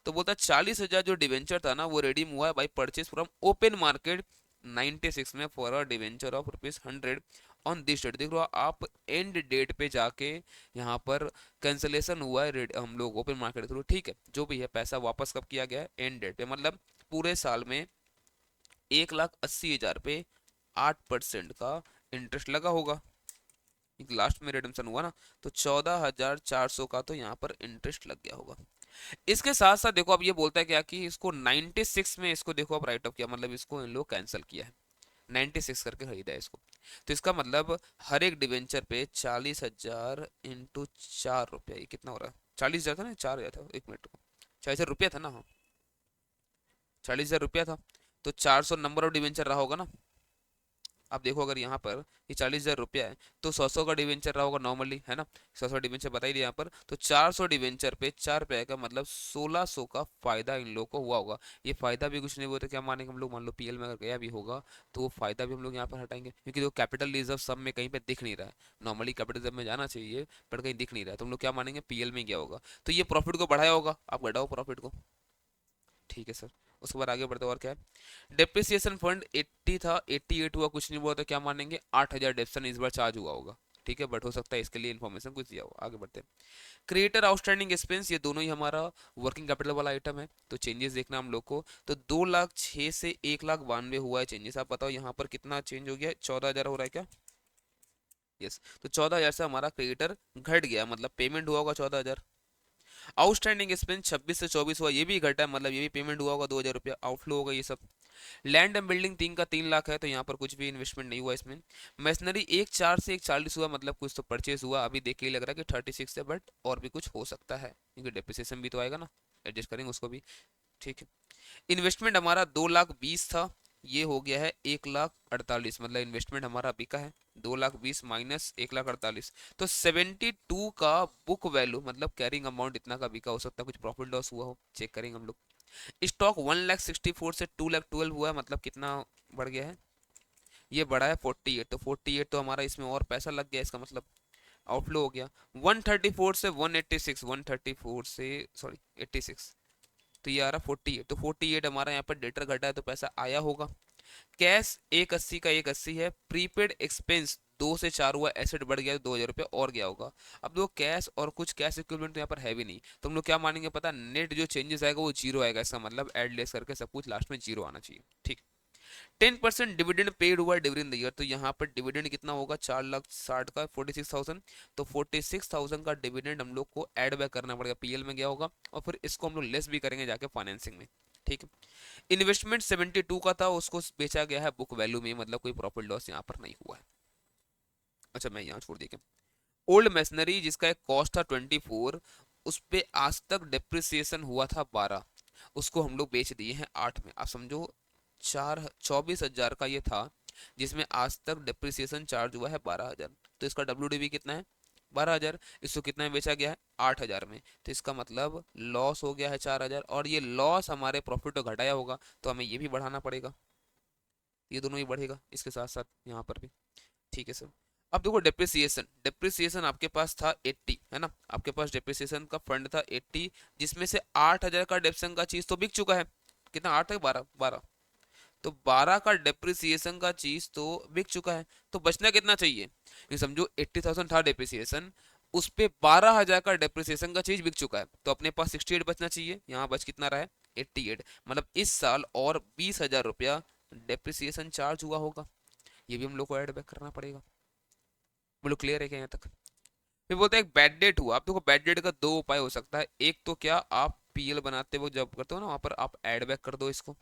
तो बोलता है 40,000 जो डिवेंचर था ना वो रिडीम हुआ है by purchase from open market 96 में for a debenture of ₹100 on this date. देख लो आप एंड डेट पे जाके यहाँ पर कैंसलेशन हुआ है हम लोग ओपन मार्केट थ्रू, ठीक है, जो भी है पैसा वापस कब किया गया है एंड डेट पे, मतलब पूरे साल में 1,80,000 पे 8% का इंटरेस्ट लगा होगा, लास्ट में रिडम्पशन हुआ ना, तो 14,400 का तो यहाँ पर इंटरेस्ट लग गया होगा। इसके साथ साथ देखो अब ये बोलता है क्या कि इसको 96 में इसको देखो अब राइट ऑफ किया, मतलब इसको इन लोग कैंसिल किया है, 96 करके खरीदा है इसको, तो इसका मतलब हर एक डिवेंचर पे 40,000 इंटू 4 रुपया, ये कितना हो रहा है 40,000 था ना, 4,000 था, एक मिनट को 40,000 रुपया था ना, हाँ 40,000 रुपया था, तो 400 नंबर ऑफ डिवेंचर रहा होगा ना। आप देखो अगर यहाँ पर ये 40,000 रुपया है तो 100 का डिवेंचर रहा होगा नॉर्मली, है ना, 100 डिवेंचर बताई दिया यहाँ पर, तो 400 डिवेंचर पे 4 रुपये का मतलब 1,600 का फायदा इन लोगों को हुआ होगा। ये फायदा भी कुछ नहीं हुआ तो क्या मानेंगे हम लोग, मान लो पीएल में अगर गया भी होगा तो वो फायदा भी हम लोग यहाँ पर हटाएंगे, क्योंकि वो कैपिटल रिजर्व सब में कहीं पे दिख नहीं रहा है, नॉर्मली कैपिटल रिजर्व में जाना चाहिए पर कहीं दिख नहीं रहा है, तो हम लोग क्या मानेंगे पीएल में गया होगा, तो ये प्रॉफिट को बढ़ाया होगा, आप घटाओ प्रॉफिट को। ठीक है सर, उसके बाद आगे बढ़ते और क्या है, डेप्रिसिएशन फंड 80 था 88 हुआ, कुछ नहीं हुआ तो क्या मानेंगे 8,000 डेप्सन इस बार चार्ज हुआ होगा। ठीक है, बट हो सकता है इसके लिए इन्फॉर्मेशन कुछ दिया हो, आगे बढ़ते हैं। क्रिएटर आउटस्टैंडिंग एक्सपेंस, ये दोनों ही हमारा वर्किंग कैपिटल वाला आइटम है, तो चेंजेस देखना हम लोग को, तो 2,06,000 से 1,92,000 हुआ है चेंजेस, आप बताओ यहाँ पर कितना चेंज हो गया है, 14,000 हो रहा है क्या, यस, तो 14,000 से हमारा क्रिएटर घट गया, मतलब पेमेंट हुआ होगा 14,000। आउटस्टैंडिंग एक्सपेंस 26 से 24 हुआ, ये भी घटा है, मतलब ये भी पेमेंट हुआ होगा 2,000 रुपया, आउटफ्लो होगा ये सब। लैंड एंड बिल्डिंग 3 का 3 लाख है, तो यहाँ पर कुछ भी इन्वेस्टमेंट नहीं हुआ इसमें। मशीनरी 1/4 से 1/40 हुआ, मतलब कुछ तो परचेज हुआ, अभी देख के ही लग रहा है कि 36 है, बट और भी कुछ हो सकता है क्योंकि डेप्रिसिएशन भी तो आएगा ना, एडजस्ट करेंगे उसको भी। ठीक है। इन्वेस्टमेंट हमारा 2,20,000 था, ये हो गया है 1,48,000, मतलब इन्वेस्टमेंट हमारा बिका है 2,20,000 माइनस 1,48,000, तो 72 का बुक वैल्यू, मतलब कैरिंग अमाउंट इतना का बिका। हो सकता है कुछ प्रॉफिट लॉस हुआ हो, चेक करेंगे हम लोग। स्टॉक 1,64,000 से 2,12,000 हुआ है, मतलब कितना बढ़ गया है, ये बढ़ा है 48, तो 48 तो हमारा इसमें और पैसा लग गया, इसका मतलब आउटफ्लो हो गया। 134 से 186, 134 से सॉरी 86, तो ये आ रहा 48, तो 48 हमारा यहाँ पर डेटर घटा है, तो पैसा आया होगा। कैश 180 का 180 है, प्रीपेड एक्सपेंस 2 से 4 हुआ, एसेट बढ़ गया, 2,000 रुपये और गया होगा। अब दो कैश और कुछ कैश इक्विपमेंट तो यहाँ पर है भी नहीं, तो हम लोग क्या मानेंगे पता, नेट जो चेंजेस आएगा वो जीरो आएगा, इसका मतलब एड लेस करके सब कुछ लास्ट में जीरो आना चाहिए। ठीक। 10% डिविडेंड पेड हुआ ड्यूरिंग द ईयर, तो यहाँ पर डिविडेंड कितना होगा, 4,60,000 का 46,000, तो 46,000 का डिविडेंड हम लोग को ऐड बैक करना पड़ेगा, पीएल में गया होगा, और फिर इसको हम लोग लेस भी करेंगे जाके फाइनेंसिंग में। ठीक है। इन्वेस्टमेंट 72 का था, उसको बेचा गया है बुक वैल्यू में, मतलब कोई प्रॉफिट लॉस यहाँ पर नहीं हुआ है। अच्छा मैं यहाँ छोड़ दिया। ओल्ड मशीनरी जिसका एक कॉस्ट था 24, उस पे आज तक डिप्रिसिएशन हुआ था 12, उसको हम लोग बेच दिए हैं 8 में। आप समझो 24,000 का ये था, जिसमें आज तक डिप्रिसिएशन चार्ज हुआ है 12,000, तो इसका डब्ल्यू कितना है 12,000, इसको कितना में बेचा गया है 8,000 में, तो इसका मतलब लॉस हो गया है 4,000, और ये लॉस हमारे प्रॉफिट को घटाया होगा, तो हमें ये भी बढ़ाना पड़ेगा, ये दोनों ही बढ़ेगा इसके साथ साथ यहाँ पर भी। ठीक है सर। अब देखो डिप्रिसिएशन, डिप्रिसिएशन आपके पास था 80 है ना, आपके पास डिप्रिसिएशन का फंड था 80, जिसमें से 8,000 का डिप्रेशन का चीज तो बिक चुका है, कितना 8 है 12 12, तो 12 का डिप्रिसिएशन का चीज तो बिक चुका है, तो बचना कितना चाहिए, ये समझो 80,000 था डिप्रिसिएशन, उस पे 12,000 का डिप्रिसिएशन का चीज बिक चुका है, तो अपने पास 68 बचना चाहिए, यहाँ बच कितना रहा है 88, मतलब इस साल और 20,000 रुपया डिप्रिसिएशन चार्ज हुआ होगा, ये भी हम लोग को ऐड बैक करना पड़ेगा। बोलो क्लियर है क्या यहाँ तक। फिर बोलते हैं एक बैड डेट हुआ, आप देखो बैड डेट का दो उपाय हो सकता है, एक तो क्या आप पीएल बनाते वक्त जब करते हो ना, वहां पर आप ऐड बैक कर दो इसको,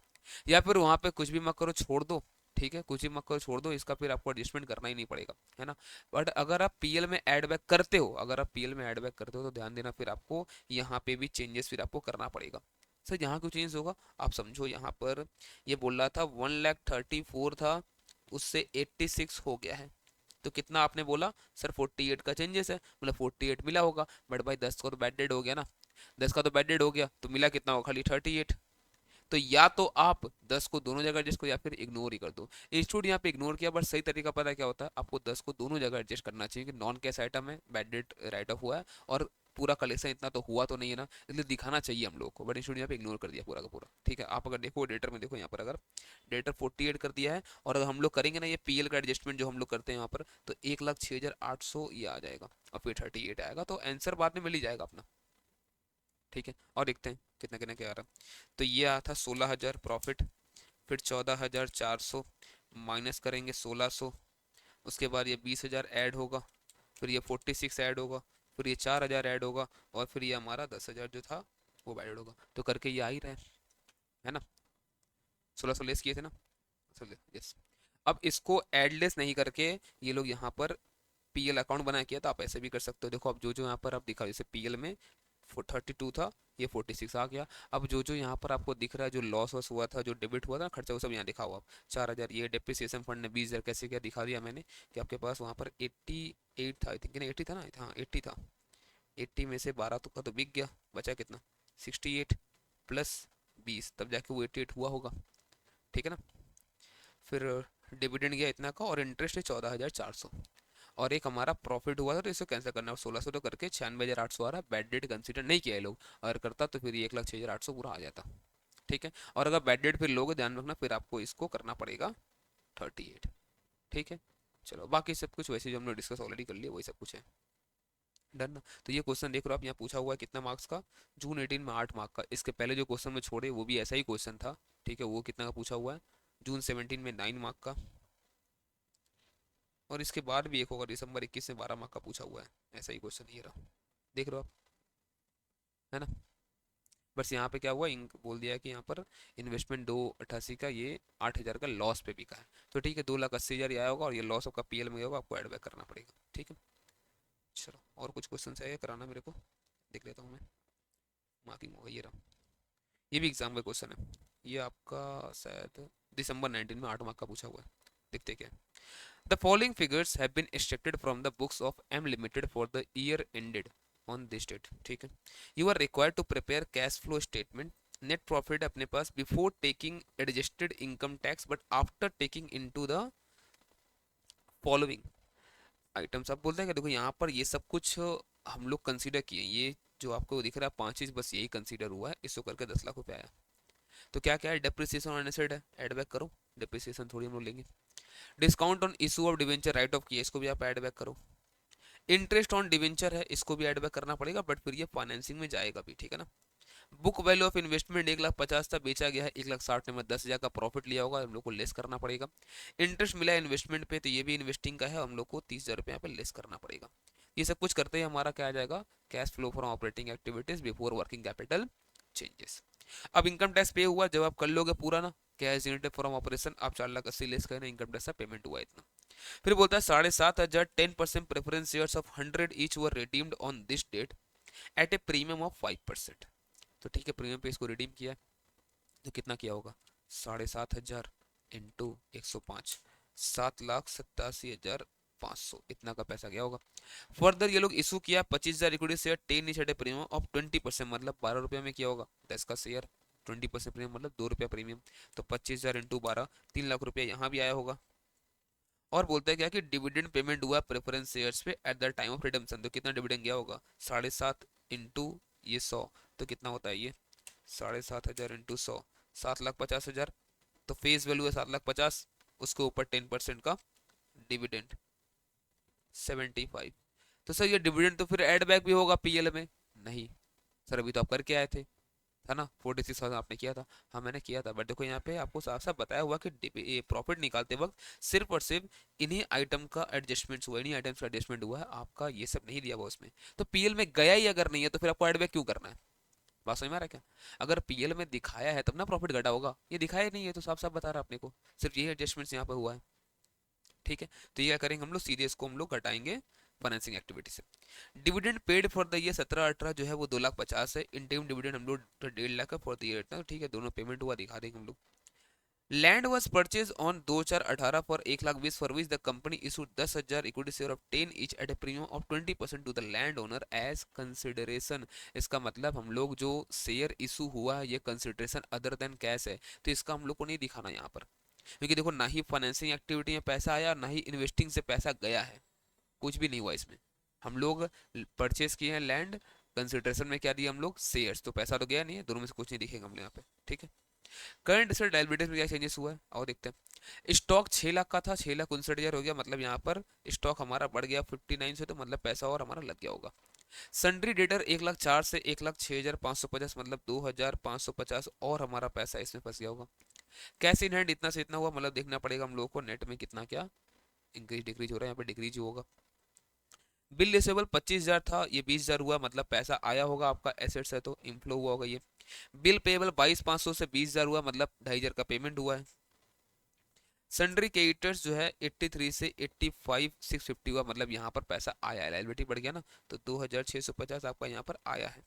या फिर वहां पे कुछ भी मत करो छोड़ दो। ठीक है, कुछ भी मत करो छोड़ दो, इसका फिर आपको एडजस्टमेंट करना ही नहीं पड़ेगा, है ना। बट अगर आप पीएल में ऐड बैक करते हो, अगर आप पीएल में ऐड बैक करते हो तो ध्यान देना, फिर आपको यहाँ पे भी चेंजेस फिर आपको करना पड़ेगा। सर यहाँ क्यों चेंज होगा, आप समझो यहाँ पर ये बोल रहा था 1,34,000 था, उससे 86 हो गया है, तो कितना आपने बोला सर 48 का चेंजेस है, मतलब 48 मिला होगा, बट भाई 10 का तो बैड डेड हो गया ना, 10 का तो बैड डेड हो गया, तो मिला कितना होगा खाली 38, तो या तो आप 10 को दोनों जगह एडजस्ट करो या फिर इग्नोर ही कर दो। इंस्टीट्यूट यहाँ पे इग्नोर किया, बट सही तरीका पता है क्या होता है, आपको 10 को दोनों जगह एडजस्ट करना चाहिए कि नॉन कैश आइटम है, बैड डेट राइट ऑफ हुआ है, और पूरा कलेक्शन इतना तो हुआ तो नहीं है ना, इसलिए दिखाना चाहिए हम लोग को, बट इंस्टीट्यूट यहाँ पे इग्नोर कर दिया पूरा का पूरा। ठीक है, आप अगर देखो डेटर में देखो यहाँ पर, अगर डेटर 48 कर दिया है, और अगर हम लोग करेंगे ना ये पीएल का एडजस्टमेंट जो हम लोग करते हैं यहाँ पर, तो 1,06,800 ये आ जाएगा, और फिर 38 आएगा, तो आंसर बाद में मिल ही जाएगा अपना। ठीक है, और देखते हैं कितना कितना क्या आ रहा है। तो ये आया था 16,000 प्रॉफिट, फिर 14,400 माइनस करेंगे 1,600, उसके बाद ये 20,000 ऐड होगा, फिर ये 46 ऐड होगा, फिर ये 4,000 ऐड होगा, और फिर ये हमारा 10,000 जो था वो ऐड होगा, तो करके ये आ ही रहा है ना। 1,600 लेस किए थे ना, यस। अब इसको एडलेस नहीं करके ये लोग यहाँ पर पीएल अकाउंट बना किया, तो आप ऐसे भी कर सकते हो। देखो अब जो जो यहाँ पर आप दिखा, जैसे पीएल में 32 था, ये 46 आ गया। अब जो जो यहाँ पर आपको दिख रहा है, जो लॉस वॉस हुआ था, जो डेबिट हुआ था खर्चा, वो सब यहाँ दिखा हुआ। 4,000 ये डेप्रिसिएशन फंड ने 20,000 कैसे क्या दिखा दिया मैंने, कि आपके पास वहाँ पर 88 था, आई थिंक, नहीं 80 था ना, हाँ 80 था, 80 में से 12 का तो बिक गया, बचा कितना 68 प्लस 20, तब जाके वो 88 हुआ होगा। ठीक है ना। फिर डिविडेंड गया इतना का, और इंटरेस्ट है 14,400, और एक हमारा प्रॉफिट हुआ था, तो इसे कैंसिल करना है, 1,600 तो करके 96,800 आ रहा है, बैड डेट कंसीडर नहीं किया है लोग, अगर करता तो फिर 1,06,800 पूरा आ जाता। ठीक है, और अगर बैड डेट फिर लोगे, ध्यान रखना फिर आपको इसको करना पड़ेगा 38। ठीक है, चलो बाकी सब कुछ वैसे जो हमने डिस्कस ऑलरेडी कर लिया वही सब कुछ है, डन ना। तो ये क्वेश्चन देख रहे हो आप, यहाँ पूछा हुआ है कितना मार्क्स का, जून 18 में 8 मार्क का, इसके पहले जो क्वेश्चन में छोड़े वो भी ऐसा ही क्वेश्चन था। ठीक है, वो कितना का पूछा हुआ है, जून 17 में 9 मार्क का, और इसके बाद भी एक होगा दिसंबर 21 में 12 मार्क का पूछा हुआ है, ऐसा ही क्वेश्चन ये रहा, देख रहे हो आप, है ना। बस यहाँ पे क्या हुआ, बोल दिया कि यहाँ पर इन्वेस्टमेंट 288 का ये 8,000 का लॉस पे बिका है। तो ठीक है, 2,80,000 आया होगा और ये लॉस आपका पीएल में होगा, आपको एड बैक करना पड़ेगा। ठीक है, चलो और कुछ क्वेश्चन है कराना मेरे को, देख लेता हूँ मैं। मार्किंग होगा ये रहा, ये भी एग्जाम का क्वेश्चन है। ये आपका शायद दिसंबर 19 में 8 मार्क का पूछा हुआ है। देखते क्या है। The following figures have been extracted from the books of M Limited for the year ended on this date। ठीक है, you are required to prepare cash flow statement, net profit अपने पास before taking adjusted income tax but after taking into the following items। आप बोलते हैं कि देखो यहाँ पर ये सब कुछ हम लोग कंसीडर किए, ये जो आपको दिख रहा है 5 चीज बस यही कंसीडर हुआ है, इसको करके 10 लाख रुपए आया। तो क्या क्या है, डेप्रिसिएशन ऑन एसेट है, एड बैक करो, डेप्रिसिएशन थोड़ी हम लोग लेंगे। Discount on issue of debenture right of किया, इसको भी आप एड बैक करो। इंटरेस्ट ऑन डिवेंचर है, इसको भी एड बैक करना पड़ेगा, बट फिर ये फाइनेंसिंग में जाएगा भी, ठीक है ना। बुक वैल्यू ऑफ इन्वेस्टमेंट 1,50,000 था, बेचा गया है 1,60,000 में, 10,000 का प्रॉफिट लिया होगा, हम लोग को लेस करना पड़ेगा। इंटरेस्ट मिला है इन्वेस्टमेंट पे, तो ये भी इन्वेस्टिंग का है, हम लोग को 30,000 रुपये यहाँ पे लेस करना पड़ेगा। ये सब कुछ करते ही हमारा क्या आ जाएगा, cash flow from operating activities before working capital changes. अब इनकम टैक्स पे हुआ, जब आप कर लोगे पूरा ना कैश जनरेटेड फ्रॉम ऑपरेशन, आप 4,80,000 लेस करें, इनकम टैक्स का पेमेंट हुआ इतना। फिर बोलता है 7,500 10% preference shares of 100 each were redeemed on this date at a premium of 5%। तो ठीक है, प्रीमियम पे इसको रिडीम किया, तो कितना किया होगा, 7,500 इंटू 105, 7,87,500, इतना का पैसा गया होगा। फर्दर ये लोग इशू किया 25,000 equity share 10 each at a premium of 20%, मतलब 12 रुपये में किया होगा 10 का शेयर, 20% प्रीमियम मतलब 2 रुपया प्रीमियम। तो 25,000 इंटू 12, 3 लाख रुपया यहाँ भी आया होगा। और बोलते हैं क्या कि डिविडेंड पेमेंट हुआ प्रेफरेंस शेयर्स पे at the time of redemption, तो कितना डिविडेंड गया होगा, 7.5 इंटू ये 100, तो कितना होता है ये, 7,500 इंटू 100, 7,50,000। तो फेस वैल्यू है 7,50,000, उसके ऊपर 10% का डिविडेंड 75। तो सर ये डिविडेंड तो फिर एड बैक भी होगा पीएल में, नहीं सर अभी तो आप करके आए थे, था ना, 46,000 आपने किया था। हाँ मैंने किया था, बट देखो यहाँ पे आपको साफ साफ बताया हुआ कि प्रॉफिट निकालते वक्त सिर्फ और सिर्फ इन्हीं आइटम का एडजस्टमेंट हुआ, इन्हीं आइटम्स का एडजस्टमेंट हुआ है, आपका ये सब नहीं दिया हुआ उसमें। तो पीएल में गया ही अगर नहीं है तो फिर आपको एडबैक क्यों करना है, बात समझ में आ रहा है क्या। अगर पीएल में दिखाया है तब ना प्रॉफिट घटा होगा, ये दिखाया नहीं है तो साफ साफ बता रहा अपने को, सिर्फ यही एडजस्टमेंट यहाँ पे हुआ है। ठीक है, तो ये क्या करेंगे हम लोग, सीधे इसको हम लोग घटाएंगे फाइनेंसिंग एक्टिविटी से। Dividend paid for the year 17-18 जो है वो 2,50,000 है, इंटीम डिविडेंड हम लोग 1.5 लाख है फॉर द ईयर, तो ठीक है दोनों पेमेंट हुआ दिखा देंगे हम लोग। Land was purchase on 2/4/18 for 1,20,000 for which the company issued 10,000 equity share of 10 each at a premium of 20% to the land owner as consideration. इसका मतलब हम लोग जो शेयर इशू हुआ है ये कंसिडरेशन अदर देन कैश है, तो इसका हम लोग को नहीं दिखाना यहाँ पर, क्योंकि देखो ना ही फाइनेंसिंग एक्टिविटी में पैसा आया ना ही इन्वेस्टिंग से पैसा गया है, कुछ भी नहीं हुआ इसमें। हम लोग परचेज किए हैं लैंड, कंसिडरेशन में क्या दिया हम लोग, शेयर्स, तो पैसा तो गया नहीं है, दोनों में से कुछ नहीं दिखेगा हम लोग यहाँ पे। ठीक है, करंट एसेट लायबिलिटीज में क्या चेंजेस हुआ है और देखते हैं। स्टॉक 6 लाख का था, 6,59,000 हो गया, मतलब यहाँ पर स्टॉक हमारा बढ़ गया 59 से, तो मतलब पैसा और हमारा लग गया होगा। सन्ड्री डेटर 1,04,000 से 1,06,550, मतलब 2,550 और हमारा पैसा इसमें फंस गया होगा। कैश इन हैंड इतना से इतना हुआ, मतलब देखना पड़ेगा हम लोगों को नेट में कितना क्या इंक्रीज डिक्रीज हो रहा है, यहाँ पे डिक्रीज होगा। बिल रिसेबल 25,000 था, ये 20,000 हुआ, मतलब पैसा आया होगा आपका, एसेट्स है तो इनफ्लो हुआ होगा ये। बिल पेबल 22,500 से 20,000 हुआ, मतलब 2,500 का पेमेंट हुआ है। सन्ड्री क्रेडिटर्स जो है 83 से 85,650 हुआ, मतलब यहाँ पर पैसा आया है, लायबिलिटी बढ़ गया ना, तो 2,650 आपका यहाँ पर आया है।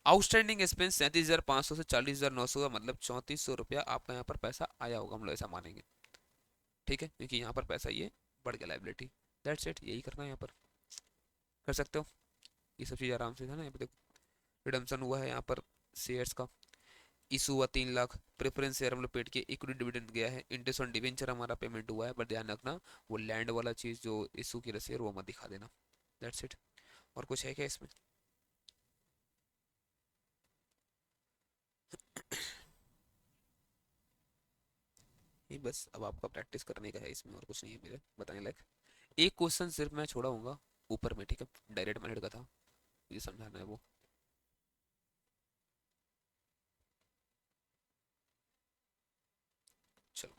आउटस्टैंडिंग एक्सपेंस 37,500 से 40,900 हुआ, मतलब 3,400 रुपया आपका यहाँ पर पैसा आया होगा, हम लोग ऐसा मानेंगे। ठीक है, क्योंकि यहाँ पर पैसा ये बढ़ गया लायबिलिटी। दैट्स इट, यही करना है यहाँ पर, कर सकते हो ये सब चीज़ आराम से, है ना। यहाँ पे देखो रिडम्पशन हुआ है यहाँ पर शेयर्स का, इशू हुआ 3 लाख, प्रेफरेंस शेयर हम लोग पेड के, इक्विटी डिविडेंड गया है, इंटरेस्ट ऑन डिवेंचर हमारा पेमेंट हुआ है, बट ध्यान रखना वो लैंड वाला चीज़ जो इशू की शेयर वो मत दिखा देना। दैट्स इट, और कुछ है क्या इसमें। ये बस अब आपका प्रैक्टिस करने का है इसमें, और कुछ नहीं है मेरे बताने लायक। एक क्वेश्चन सिर्फ मैं छोड़ा हूँ ऊपर में, ठीक है, डायरेक्ट मेथड का था, मुझे समझाना है वो। चलो,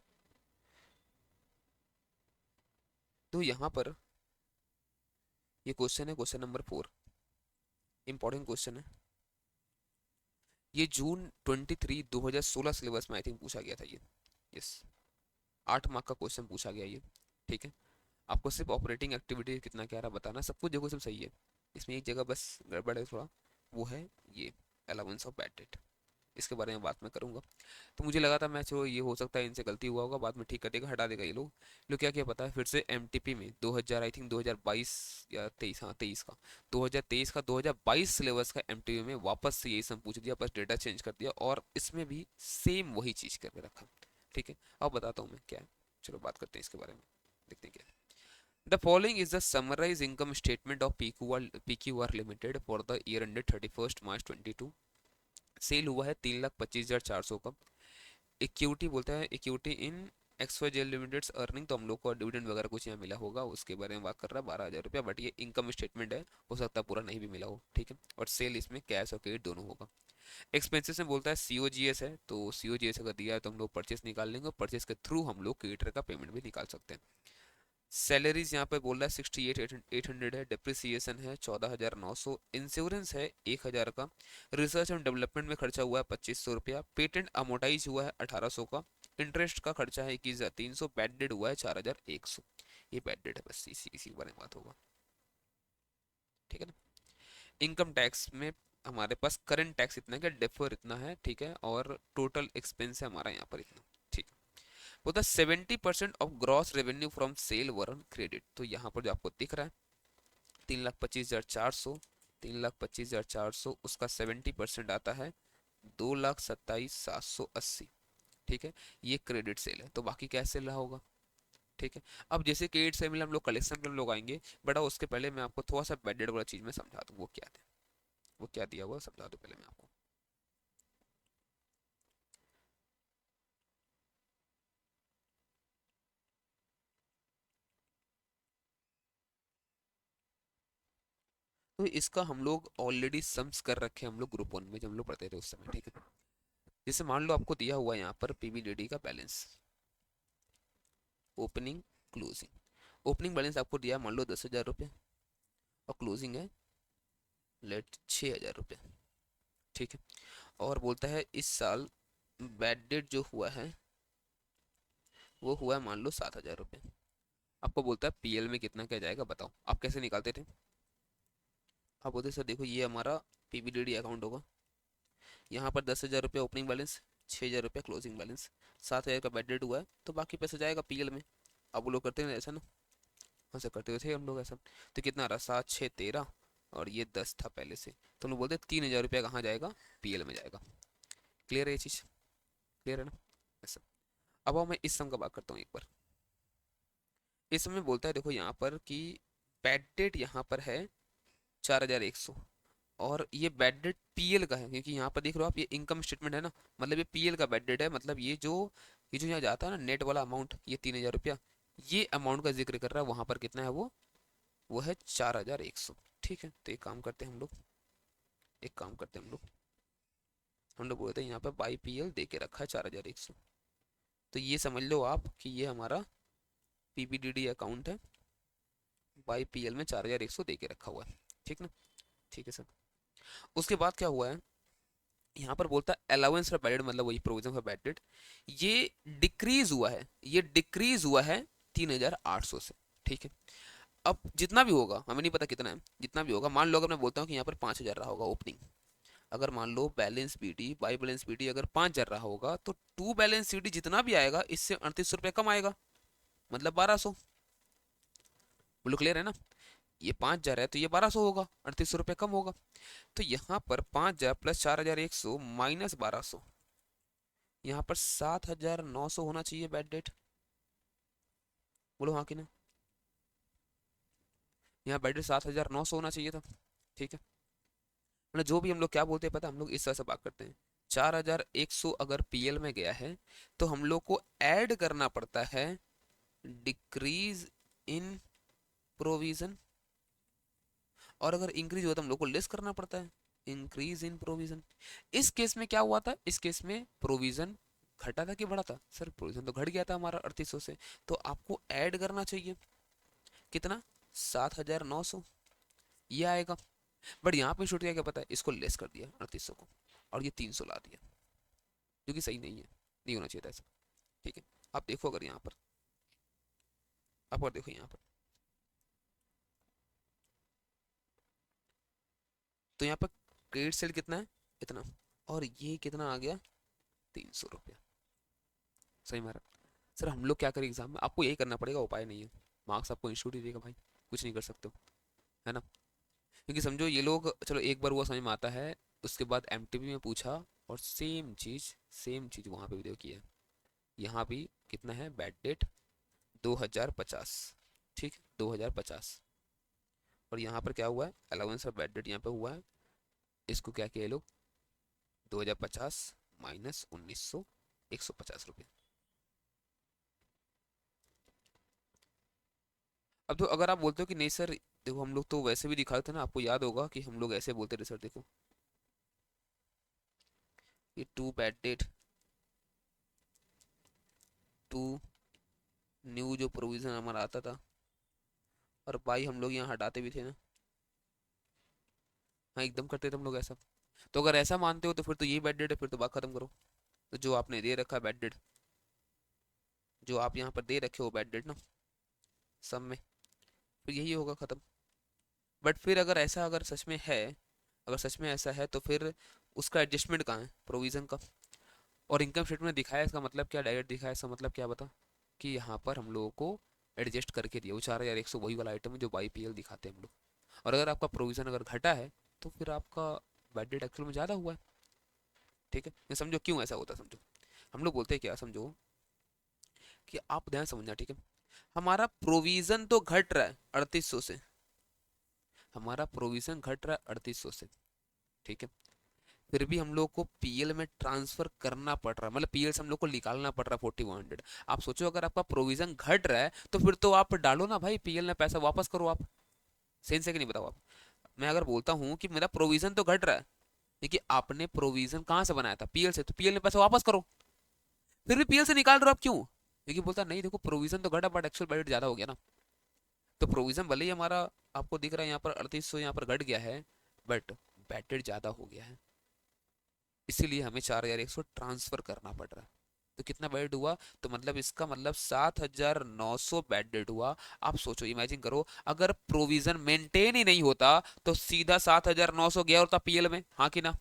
तो यहाँ पर ये क्वेश्चन है, क्वेश्चन नंबर 4, इंपॉर्टेंट क्वेश्चन है। ये जून 23 2016 सिलेबस में आई थिंक पूछा गया था ये। यस, 8 मार्क का क्वेश्चन पूछा गया ये। ठीक है, आपको सिर्फ ऑपरेटिंग एक्टिविटी कितना क्या रहा बताना, सब कुछ देखो सब सही है। इसमें एक जगह बस गड़बड़ है थोड़ा, वो है ये अलाउंस ऑफ बैड डेट, इसके बारे में बात मैं करूंगा। तो मुझे लगा था मैं चलो ये हो सकता है इनसे गलती हुआ होगा, बाद में ठीक कर देगा, हटा देगा ये लोग क्या क्या पता है। फिर से एमटीपी में 2000 आई थिंक 2022 या 23, हाँ 23 का, 2023 का 2022 सिलेबस का एमटीपी में वापस से यही सब पूछ दिया, बस डेटा चेंज कर दिया और इसमें भी सेम वही चीज़ करके रखा। ठीक है, अब बताता हूँ मैं क्या है, चलो बात करते हैं इसके बारे में, देखते हैं क्या है। The following is the summarized income statement of PQR Limited for the year ended 31st March 22। Cell हुआ है 3,25,400 का। इक्विटी बोलता है equity in XYZ limited earning, तो हम लोग को डिविडेंड वगैरह कुछ यहाँ मिला होगा, उसके बारे में बात कर रहा है 12,000 रुपया, बट ये इनकम स्टेटमेंट है, हो सकता है पूरा नहीं भी मिला हो। ठीक है, और सेल इसमें कैश और क्रेडिट दोनों होगा। एक्सपेंसेस में बोलता है COGS है, तो COGS अगर दिया है तो हम लोग परचेस निकाल लेंगे, और परचेस के थ्रू हम लोग क्रेडिटर का पेमेंट भी निकाल सकते हैं। सैलरीज यहाँ पे बोल रहा है 68,800 है, डिप्रिसिएशन है 14,900, इंश्योरेंस है 1,000 का, रिसर्च एंड डेवलपमेंट में खर्चा हुआ है 2,500 रुपया, पेटेंट अमोटाइज हुआ है 1,800 का, इंटरेस्ट का खर्चा है 21,300, बैड डेट हुआ है 4,100। ये बैड डेट है, बस इसी इसी के बारे में बात होगा। ठीक है ना। इनकम टैक्स में हमारे पास करंट टैक्स इतना है, डेफर इतना है, ठीक है, और टोटल एक्सपेंस है हमारा यहाँ पर इतना। ठीक है, वो था 70% of gross revenue from sale were on credit, तो यहाँ पर जो आपको दिख रहा है 3,25,400, 3,25,400 उसका 70% आता है 2,27,780। ठीक है, ये क्रेडिट सेल है, तो बाकी क्या सेल रहा होगा। ठीक है, अब जैसे क्रेडिट सेल में हम लोग कलेक्शन में लोग आएंगे, बट उसके पहले मैं आपको थोड़ा सा बैडेड वाला चीज में समझा दूँ, वो क्या है, वो क्या दिया हुआ समझा दूँ पहले मैं आपको। तो इसका हम लोग ऑलरेडी सम्स कर रखे हैं हम लोग ग्रुप 1 में जब हम लोग पढ़ते थे उस समय। ठीक है, जैसे मान लो आपको दिया हुआ है यहाँ पर पीवीडीडी का balance, opening closing, opening balance आपको दिया है मान लो 10,000 रुपये, और क्लोजिंग है लेट 6,000 रुपये। ठीक है, और बोलता है इस साल बैड डेट जो हुआ है वो हुआ है मान लो 7,000 रुपये। आपको बोलता है पीएल में कितना क्या जाएगा बताओ, आप कैसे निकालते थे। आप बोलते सर देखो ये हमारा पीवीडीडी अकाउंट होगा, यहाँ पर 10,000 रुपये ओपनिंग बैलेंस, 6,000 रुपये क्लोजिंग बैलेंस, 7,000 का बैड डेट हुआ है, तो बाकी पैसा जाएगा पीएल में। अब वो लोग करते हैं ऐसा ना, ऐसा करते हुए थे हम लोग ऐसा। तो कितना रहा, 7, 6, 13, और ये 10 था पहले से, तो हम लोग बोलते 3,000 रुपया कहाँ जाएगा, पीएल में जाएगा। क्लियर है ये चीज़, क्लियर है ना ऐसा। अब मैं इस सम का बात करता हूँ एक बार। इस समय बोलता है देखो यहाँ पर कि बैड डेट यहाँ पर है 4,100, और ये बैड डेट पीएल का है, क्योंकि यहाँ पर देख रहे हो आप ये इनकम स्टेटमेंट है ना, मतलब ये पीएल का बैड डेट है, मतलब ये जो यहाँ जाता है ना नेट वाला अमाउंट, ये 3,000 रुपया, ये अमाउंट का जिक्र कर रहा है, वहां पर कितना है वो है 4,100। ठीक है, तो एक काम करते हैं हम लोग, एक काम करते हैं हम लोग बोलते हैं यहाँ पे बाई पीएल दे के रखा है 4,100, तो ये समझ लो आप कि ये हमारा पीपीडीडी अकाउंट है, बाई पीएल में 4,100 दे के रखा हुआ है। ठीक ना, ठीक है सर। उसके बाद क्या हुआ है, यहाँ पर बोलता है अलाउंस फॉर बैड, मतलब वही प्रोविजन फॉर बैड डेट, ये डिक्रीज हुआ है, ये डिक्रीज हुआ है 3,800 से। ठीक है, अब जितना भी होगा हमें नहीं पता कितना है, जितना भी होगा मान लो अगर मैं बोलता हूँ कि यहाँ पर 5,000 रहा होगा ओपनिंग, अगर मान लो balance BT by balance BT अगर 5,000 रहा होगा, तो टू बैलेंस सीटी जितना भी आएगा इससे 3,800 रुपये कम आएगा, मतलब 1,200। बोलो क्लियर है ना, ये 5,000 है तो ये 1,200 होगा, 3,800 रुपये कम होगा। तो यहाँ पर 5,000 प्लस 4,100 माइनस 1,200, यहाँ पर 7,900 होना चाहिए बैड डेट। बोलो हाँ कि ना, यहाँ बैड डेट 7,900 होना चाहिए था। ठीक है, मतलब जो भी हम लोग क्या बोलते हैं पता है, हम लोग इस तरह से बात करते हैं, 4,100 अगर पीएल में गया है तो हम लोग को ऐड करना पड़ता है डिक्रीज इन प्रोविजन, और अगर इंक्रीज हुआ तो हम लोग को लेस करना पड़ता है इंक्रीज इन प्रोविजन। इस केस में क्या हुआ था, इस केस में प्रोविजन घटा था कि बढ़ा था, सर प्रोविजन तो घट गया था हमारा 3,800 से, तो आपको ऐड करना चाहिए कितना, 7,900, ये आएगा। बट यहाँ पे छूट गया क्या पता है, इसको लेस कर दिया 3,800 को। और ये 300 ला दिया, जो कि सही नहीं है, नहीं होना चाहिए था ऐसा। ठीक है, आप देखो अगर यहाँ पर, आप और देखो यहाँ पर, तो यहाँ पर क्रेडिट सेल कितना है, इतना, और ये कितना आ गया, 300 रुपया। सही मारा। सर हम लोग क्या करें एग्जाम में, आपको यही करना पड़ेगा, उपाय नहीं है, मार्क्स आपको इंस्टीट्यूट ही देगा भाई, कुछ नहीं कर सकते हो, है ना। क्योंकि समझो ये लोग, चलो एक बार वो समझ में आता है, उसके बाद एमटीबी में पूछा और सेम चीज वहां पे भी देखो किया है। यहाँ भी कितना है बैड डेट, 2050, ठीक है 2050, और यहाँ पर क्या हुआ है, अलाउंस ऑफ बैड डेट यहाँ पे हुआ है, इसको क्या किया ये लोग, 2050 माइनस 1900, 150 रुपये। अब तो अगर आप बोलते हो कि नहीं सर, देखो हम लोग तो वैसे भी दिखाते थे ना, आपको याद होगा कि हम लोग ऐसे बोलते थे सर, देखो ये to bad debt, to new जो प्रोविजन हमारा आता था, और बाई हम लोग यहाँ हटाते भी थे ना, हाँ एकदम करते थे हम लोग ऐसा। तो अगर ऐसा मानते हो तो फिर तो यही बैड डेट है, फिर तो बात खत्म करो। तो जो आपने दे रखा है बैड डेट, जो आप यहाँ पर दे रखे हो बैड डेट ना सब में, फिर यही होगा खत्म। बट फिर अगर ऐसा, अगर सच में है, अगर सच में ऐसा है तो फिर उसका एडजस्टमेंट कहाँ है प्रोविजन का, और इनकम स्टेटमेंट में दिखाया, इसका मतलब क्या, डायरेक्ट दिखाया, इसका मतलब क्या बता, कि यहाँ पर हम लोगों को एडजस्ट करके दिया वो 4100, वही वाला आइटम है जो बाई पीएल दिखाते हैं हम लोग। और अगर आपका प्रोविजन अगर घटा है तो फिर आपका बैड डेट एक्चुअल में ज़्यादा हुआ है। ठीक है, ये समझो क्यों ऐसा होता है, समझो हम लोग बोलते हैं क्या, समझो कि आप ध्यान समझना, ठीक है, हमारा प्रोविजन तो घट रहा है 3800 से, हमारा प्रोविजन घट रहा है 3800 से, ठीक है, फिर भी हम लोग को पीएल में ट्रांसफर करना पड़ रहा है, मतलब पीएल से हम लोग को निकालना पड़ रहा है 4100। आप सोचो अगर आपका प्रोविजन घट रहा है तो फिर तो आप डालो ना भाई पीएल में पैसा, वापस करो आप, सेंस है कि नहीं बताओ आप। मैं अगर बोलता हूँ कि मेरा प्रोविजन तो घट रहा है, देखिए आपने प्रोविजन कहाँ से बनाया था, पीएल से, तो पीएल में पैसा वापस करो, फिर भी पीएल से निकाल रहे हो आप क्यों, देखिए बोलता नहीं देखो प्रोविजन तो घटा बट एक्चुअल बैलेंस ज्यादा हो गया ना। तो प्रोविजन भले ही हमारा आपको दिख रहा है यहाँ पर 3800 यहाँ पर घट गया है, बट बैलेंस ज्यादा हो गया है, इसीलिए हमें 4100 ट्रांसफर करना पड़ रहा है। तो कितना बैड हुआ, तो मतलब इसका मतलब 7900 बैड हुआ। आप सोचो, इमेजिन करो, अगर प्रोविजन मेंटेन ही नहीं होता तो सीधा 7900 गया होता पीएल में, हाँ कि ना,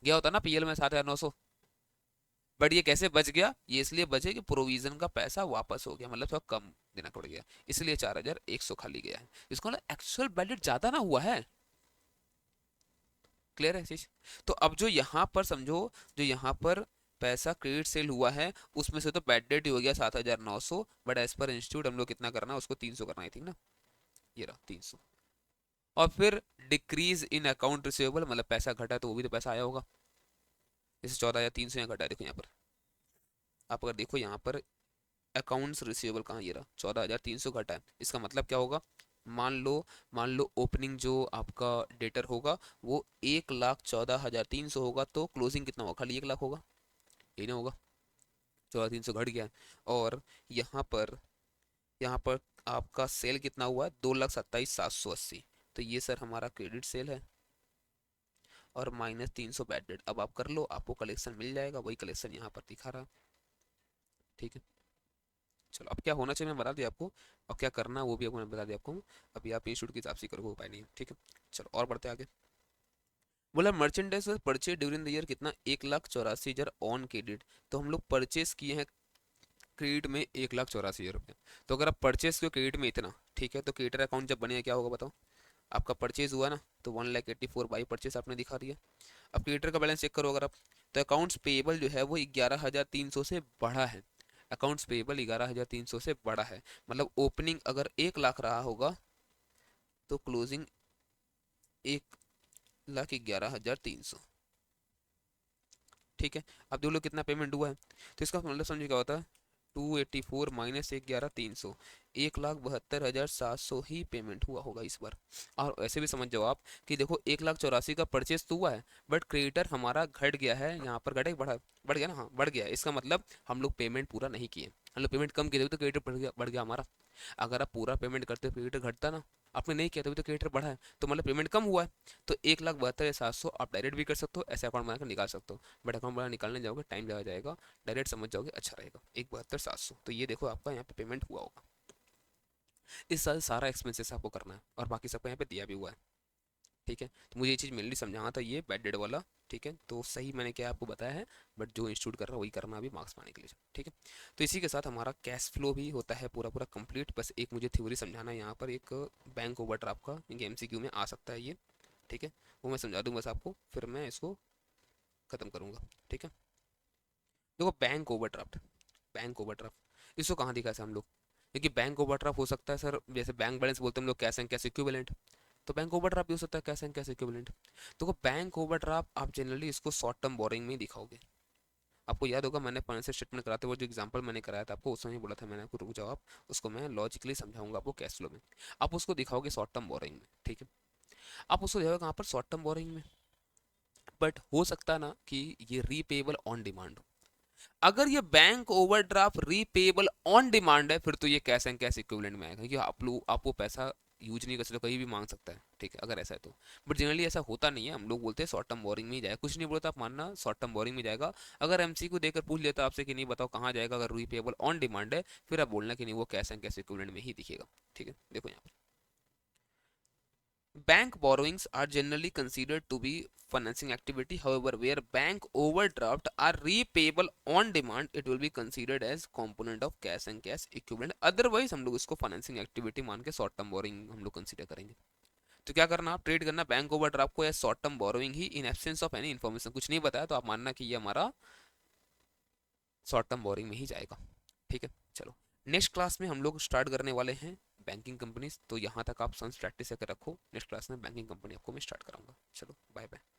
गया होता ना पीएल में 7900। बट ये कैसे बच गया, ये इसलिए बचे कि प्रोविजन का पैसा वापस हो गया, मतलब थोड़ा कम देना पड़ गया, इसलिए 4100 खाली गया है, इसको ना एक्चुअल बैलेंस ज्यादा ना हुआ है। क्लियर है चीज। तो अब जो यहाँ पर समझो, जो यहाँ पर पैसा क्रेडिट सेल हुआ है उसमें से तो बैड डेट ही हो गया 7900, बट एज पर इंस्टीट्यूट हम लोग कितना करना है उसको 300 करना, आई थिंक ना, ये रहा 300। और फिर डिक्रीज इन अकाउंट रिसीवेबल, मतलब पैसा घटा तो वो भी तो पैसा आया होगा, जैसे 14,300 यहाँ घटा है, देखो यहाँ पर, आप अगर देखो यहाँ पर अकाउंट्स रिसीवेबल कहाँ, ये रहा 14,300 घटा है, इसका मतलब क्या होगा, मान लो, मान लो ओपनिंग जो आपका डेटर होगा वो 1,14,300 होगा, तो क्लोजिंग कितना होगा, खाली 1 लाख होगा, ये ना होगा, 14,300 घट गया है। और यहाँ पर, यहाँ पर आपका सेल कितना हुआ है, 2,27,780, तो ये सर हमारा क्रेडिट सेल है, और माइनस 300 बैड डेट। अब आप कर लो, आपको कलेक्शन मिल जाएगा, वही कलेक्शन यहाँ पर दिखा रहा है। ठीक है, चलो अब क्या होना चाहिए मैं बता दिया आपको, और क्या करना है वो भी आपको मैं बता दिया आपको, अभी आप इंस्टीट्यूट के हिसाब से करोगे, उपाय नहीं है। ठीक है, चलो और बढ़ते आगे। बोला merchandise purchase during the year कितना, 1,84,000 ऑन क्रेडिट, तो हम लोग परचेज किए हैं क्रेडिट में 1,84,000 रुपये। तो अगर आप परचेज के क्रेडिट में इतना, ठीक है, तो क्रेडिटर अकाउंट जब बनेगा क्या होगा बताओ, आपका परचेज हुआ ना, तो 1,84,000 बाई परचेज आपने दिखा दिया। अब क्रेडिटर का बैलेंस चेक करो अगर आप, तो अकाउंट्स पेएबल जो है वो 11,300 से बढ़ा है, अकाउंट्स पेएबल 11,300 से बढ़ा है, मतलब ओपनिंग अगर 1 लाख रहा होगा तो क्लोजिंग 1,11,300। ठीक है, अब देख लो कितना पेमेंट हुआ है, तो इसका मतलब समझो क्या होता है, 284 माइनस 1,11,300, 1,72,700 ही पेमेंट हुआ होगा इस बार। और ऐसे भी समझ जाओ आप कि देखो 1,84,000 का परचेस तो हुआ है, बट क्रेडिटर हमारा घट गया है, यहाँ पर घटे बढ़ा, बढ़ गया ना, हाँ बढ़ गया। इसका मतलब हम लोग पेमेंट पूरा नहीं किए, हम लोग पेमेंट कम किए, तो क्रेडिटर बढ़ गया हमारा। अगर आप पूरा पेमेंट करते हो क्रेडिटर घटता ना, आपने नहीं किया तभी तो क्रेडिटर बढ़ा है, तो मतलब पेमेंट कम हुआ है। तो 1,72,700 आप डायरेक्ट भी कर सकते हो, ऐसे अकाउंट बनाकर निकाल सकते हो, बट अकाउंट बना निकालने जाओगे टाइम ज़्यादा जाएगा, डायरेक्ट समझ जाओगे अच्छा रहेगा। 1,72,700 तो ये देखो आपका यहाँ पे पेमेंट हुआ होगा। इस साल सारा एक्सपेंसेस आपको करना है और बाकी सबका यहाँ पे दिया भी हुआ है। ठीक है, तो मुझे ये चीज़ मेनली समझाना था, ये बैड डेट वाला। ठीक है, तो सही मैंने क्या आपको बताया है, बट जो इंस्टीट्यूट कर रहा है वही करना अभी मार्क्स पाने के लिए। ठीक है, तो इसी के साथ हमारा कैश फ्लो भी होता है पूरा पूरा कंप्लीट। बस एक मुझे थ्योरी समझाना है यहाँ पर, एक बैंक ओवरड्राफ्ट का, क्योंकि एमसीक्यू में आ सकता है ये। ठीक है, वो मैं समझा दूँ बस आपको, फिर मैं इसको ख़त्म करूँगा। ठीक है, देखो बैंक ओवरड्राफ्ट, बैंक ओवरड्राफ्ट इसको कहाँ दिखा है हम लोग, क्योंकि बैंक ओवरड्राफ्ट हो सकता है सर, जैसे बैंक बैलेंस बोलते हैं हम लोग कैश एंड कैश इक्विवेलेंट, तो बैंक ओवरड्राफ्ट भी हो सकता है कैश एंड कैश इक्विवेलेंट। तो बैंक ओवरड्राफ्ट आप जनरली इसको शॉर्ट टर्म बोरिंग में ही दिखाओगे। आपको याद होगा मैंने फाइनेंशियल स्टेटमेंट कराते हुए जो एग्जांपल मैंने कराया था आपको, उस समय बोला था मैंने आपको रुक जाओ आप, उसको मैं लॉजिकली समझाऊंगा आपको कैश फ्लो में। आप उसको दिखाओगे शॉर्ट टर्म बोरिंग में। ठीक है, आप उसको दिखाओगे कहाँ पर, शॉर्ट टर्म बोरिंग में। बट हो सकता है ना कि ये रीपेबल ऑन डिमांड हो। अगर ये bank overdraft repayable on demand है, फिर तो ये कैश एंड कैश इक्विवेलेंट में आएगा, क्योंकि आप लोग आप वो पैसा यूज नहीं कर सकते, कहीं भी मांग सकता है। ठीक है, अगर ऐसा है तो। बट जनरली ऐसा होता नहीं है, हम लोग बोलते हैं शॉर्ट टर्म बोरिंग में ही जाएगा, कुछ नहीं बोलता आप मानना, शॉर्ट टर्म बोरिंग में जाएगा। अगर एमसी को देकर पूछ लेता आपसे कि नहीं बताओ कहाँ जाएगा, अगर रीपेबल ऑन डिमांड है, फिर आप बोलना कि नहीं वो कैश एंड कैश इक्विवेलेंट में ही दिखेगा। ठीक है, देखो यहाँ bank borrowings are generally considered to be financing activity. However, where bank overdraft are repayable on demand, it will be considered as component of cash and cash equivalent. Otherwise, हम लोग इसको financing activity मान के short term borrowing हम लोग consider करेंगे। तो क्या करना, आप ट्रेड करना बैंक ओवरड्राफ्ट को या short term borrowing he, in absence of any information, कुछ नहीं बताया तो आप मानना कि ये हमारा शॉर्ट टर्म बोरिंग में ही जाएगा। ठीक है, चलो नेक्स्ट क्लास में हम लोग स्टार्ट करने वाले हैं बैंकिंग कंपनीज, तो यहाँ तक आप सन्स प्रैक्टिस करके रखो, नेक्स्ट क्लास में बैंकिंग कंपनी आपको मैं स्टार्ट कराऊंगा। चलो बाय बाय।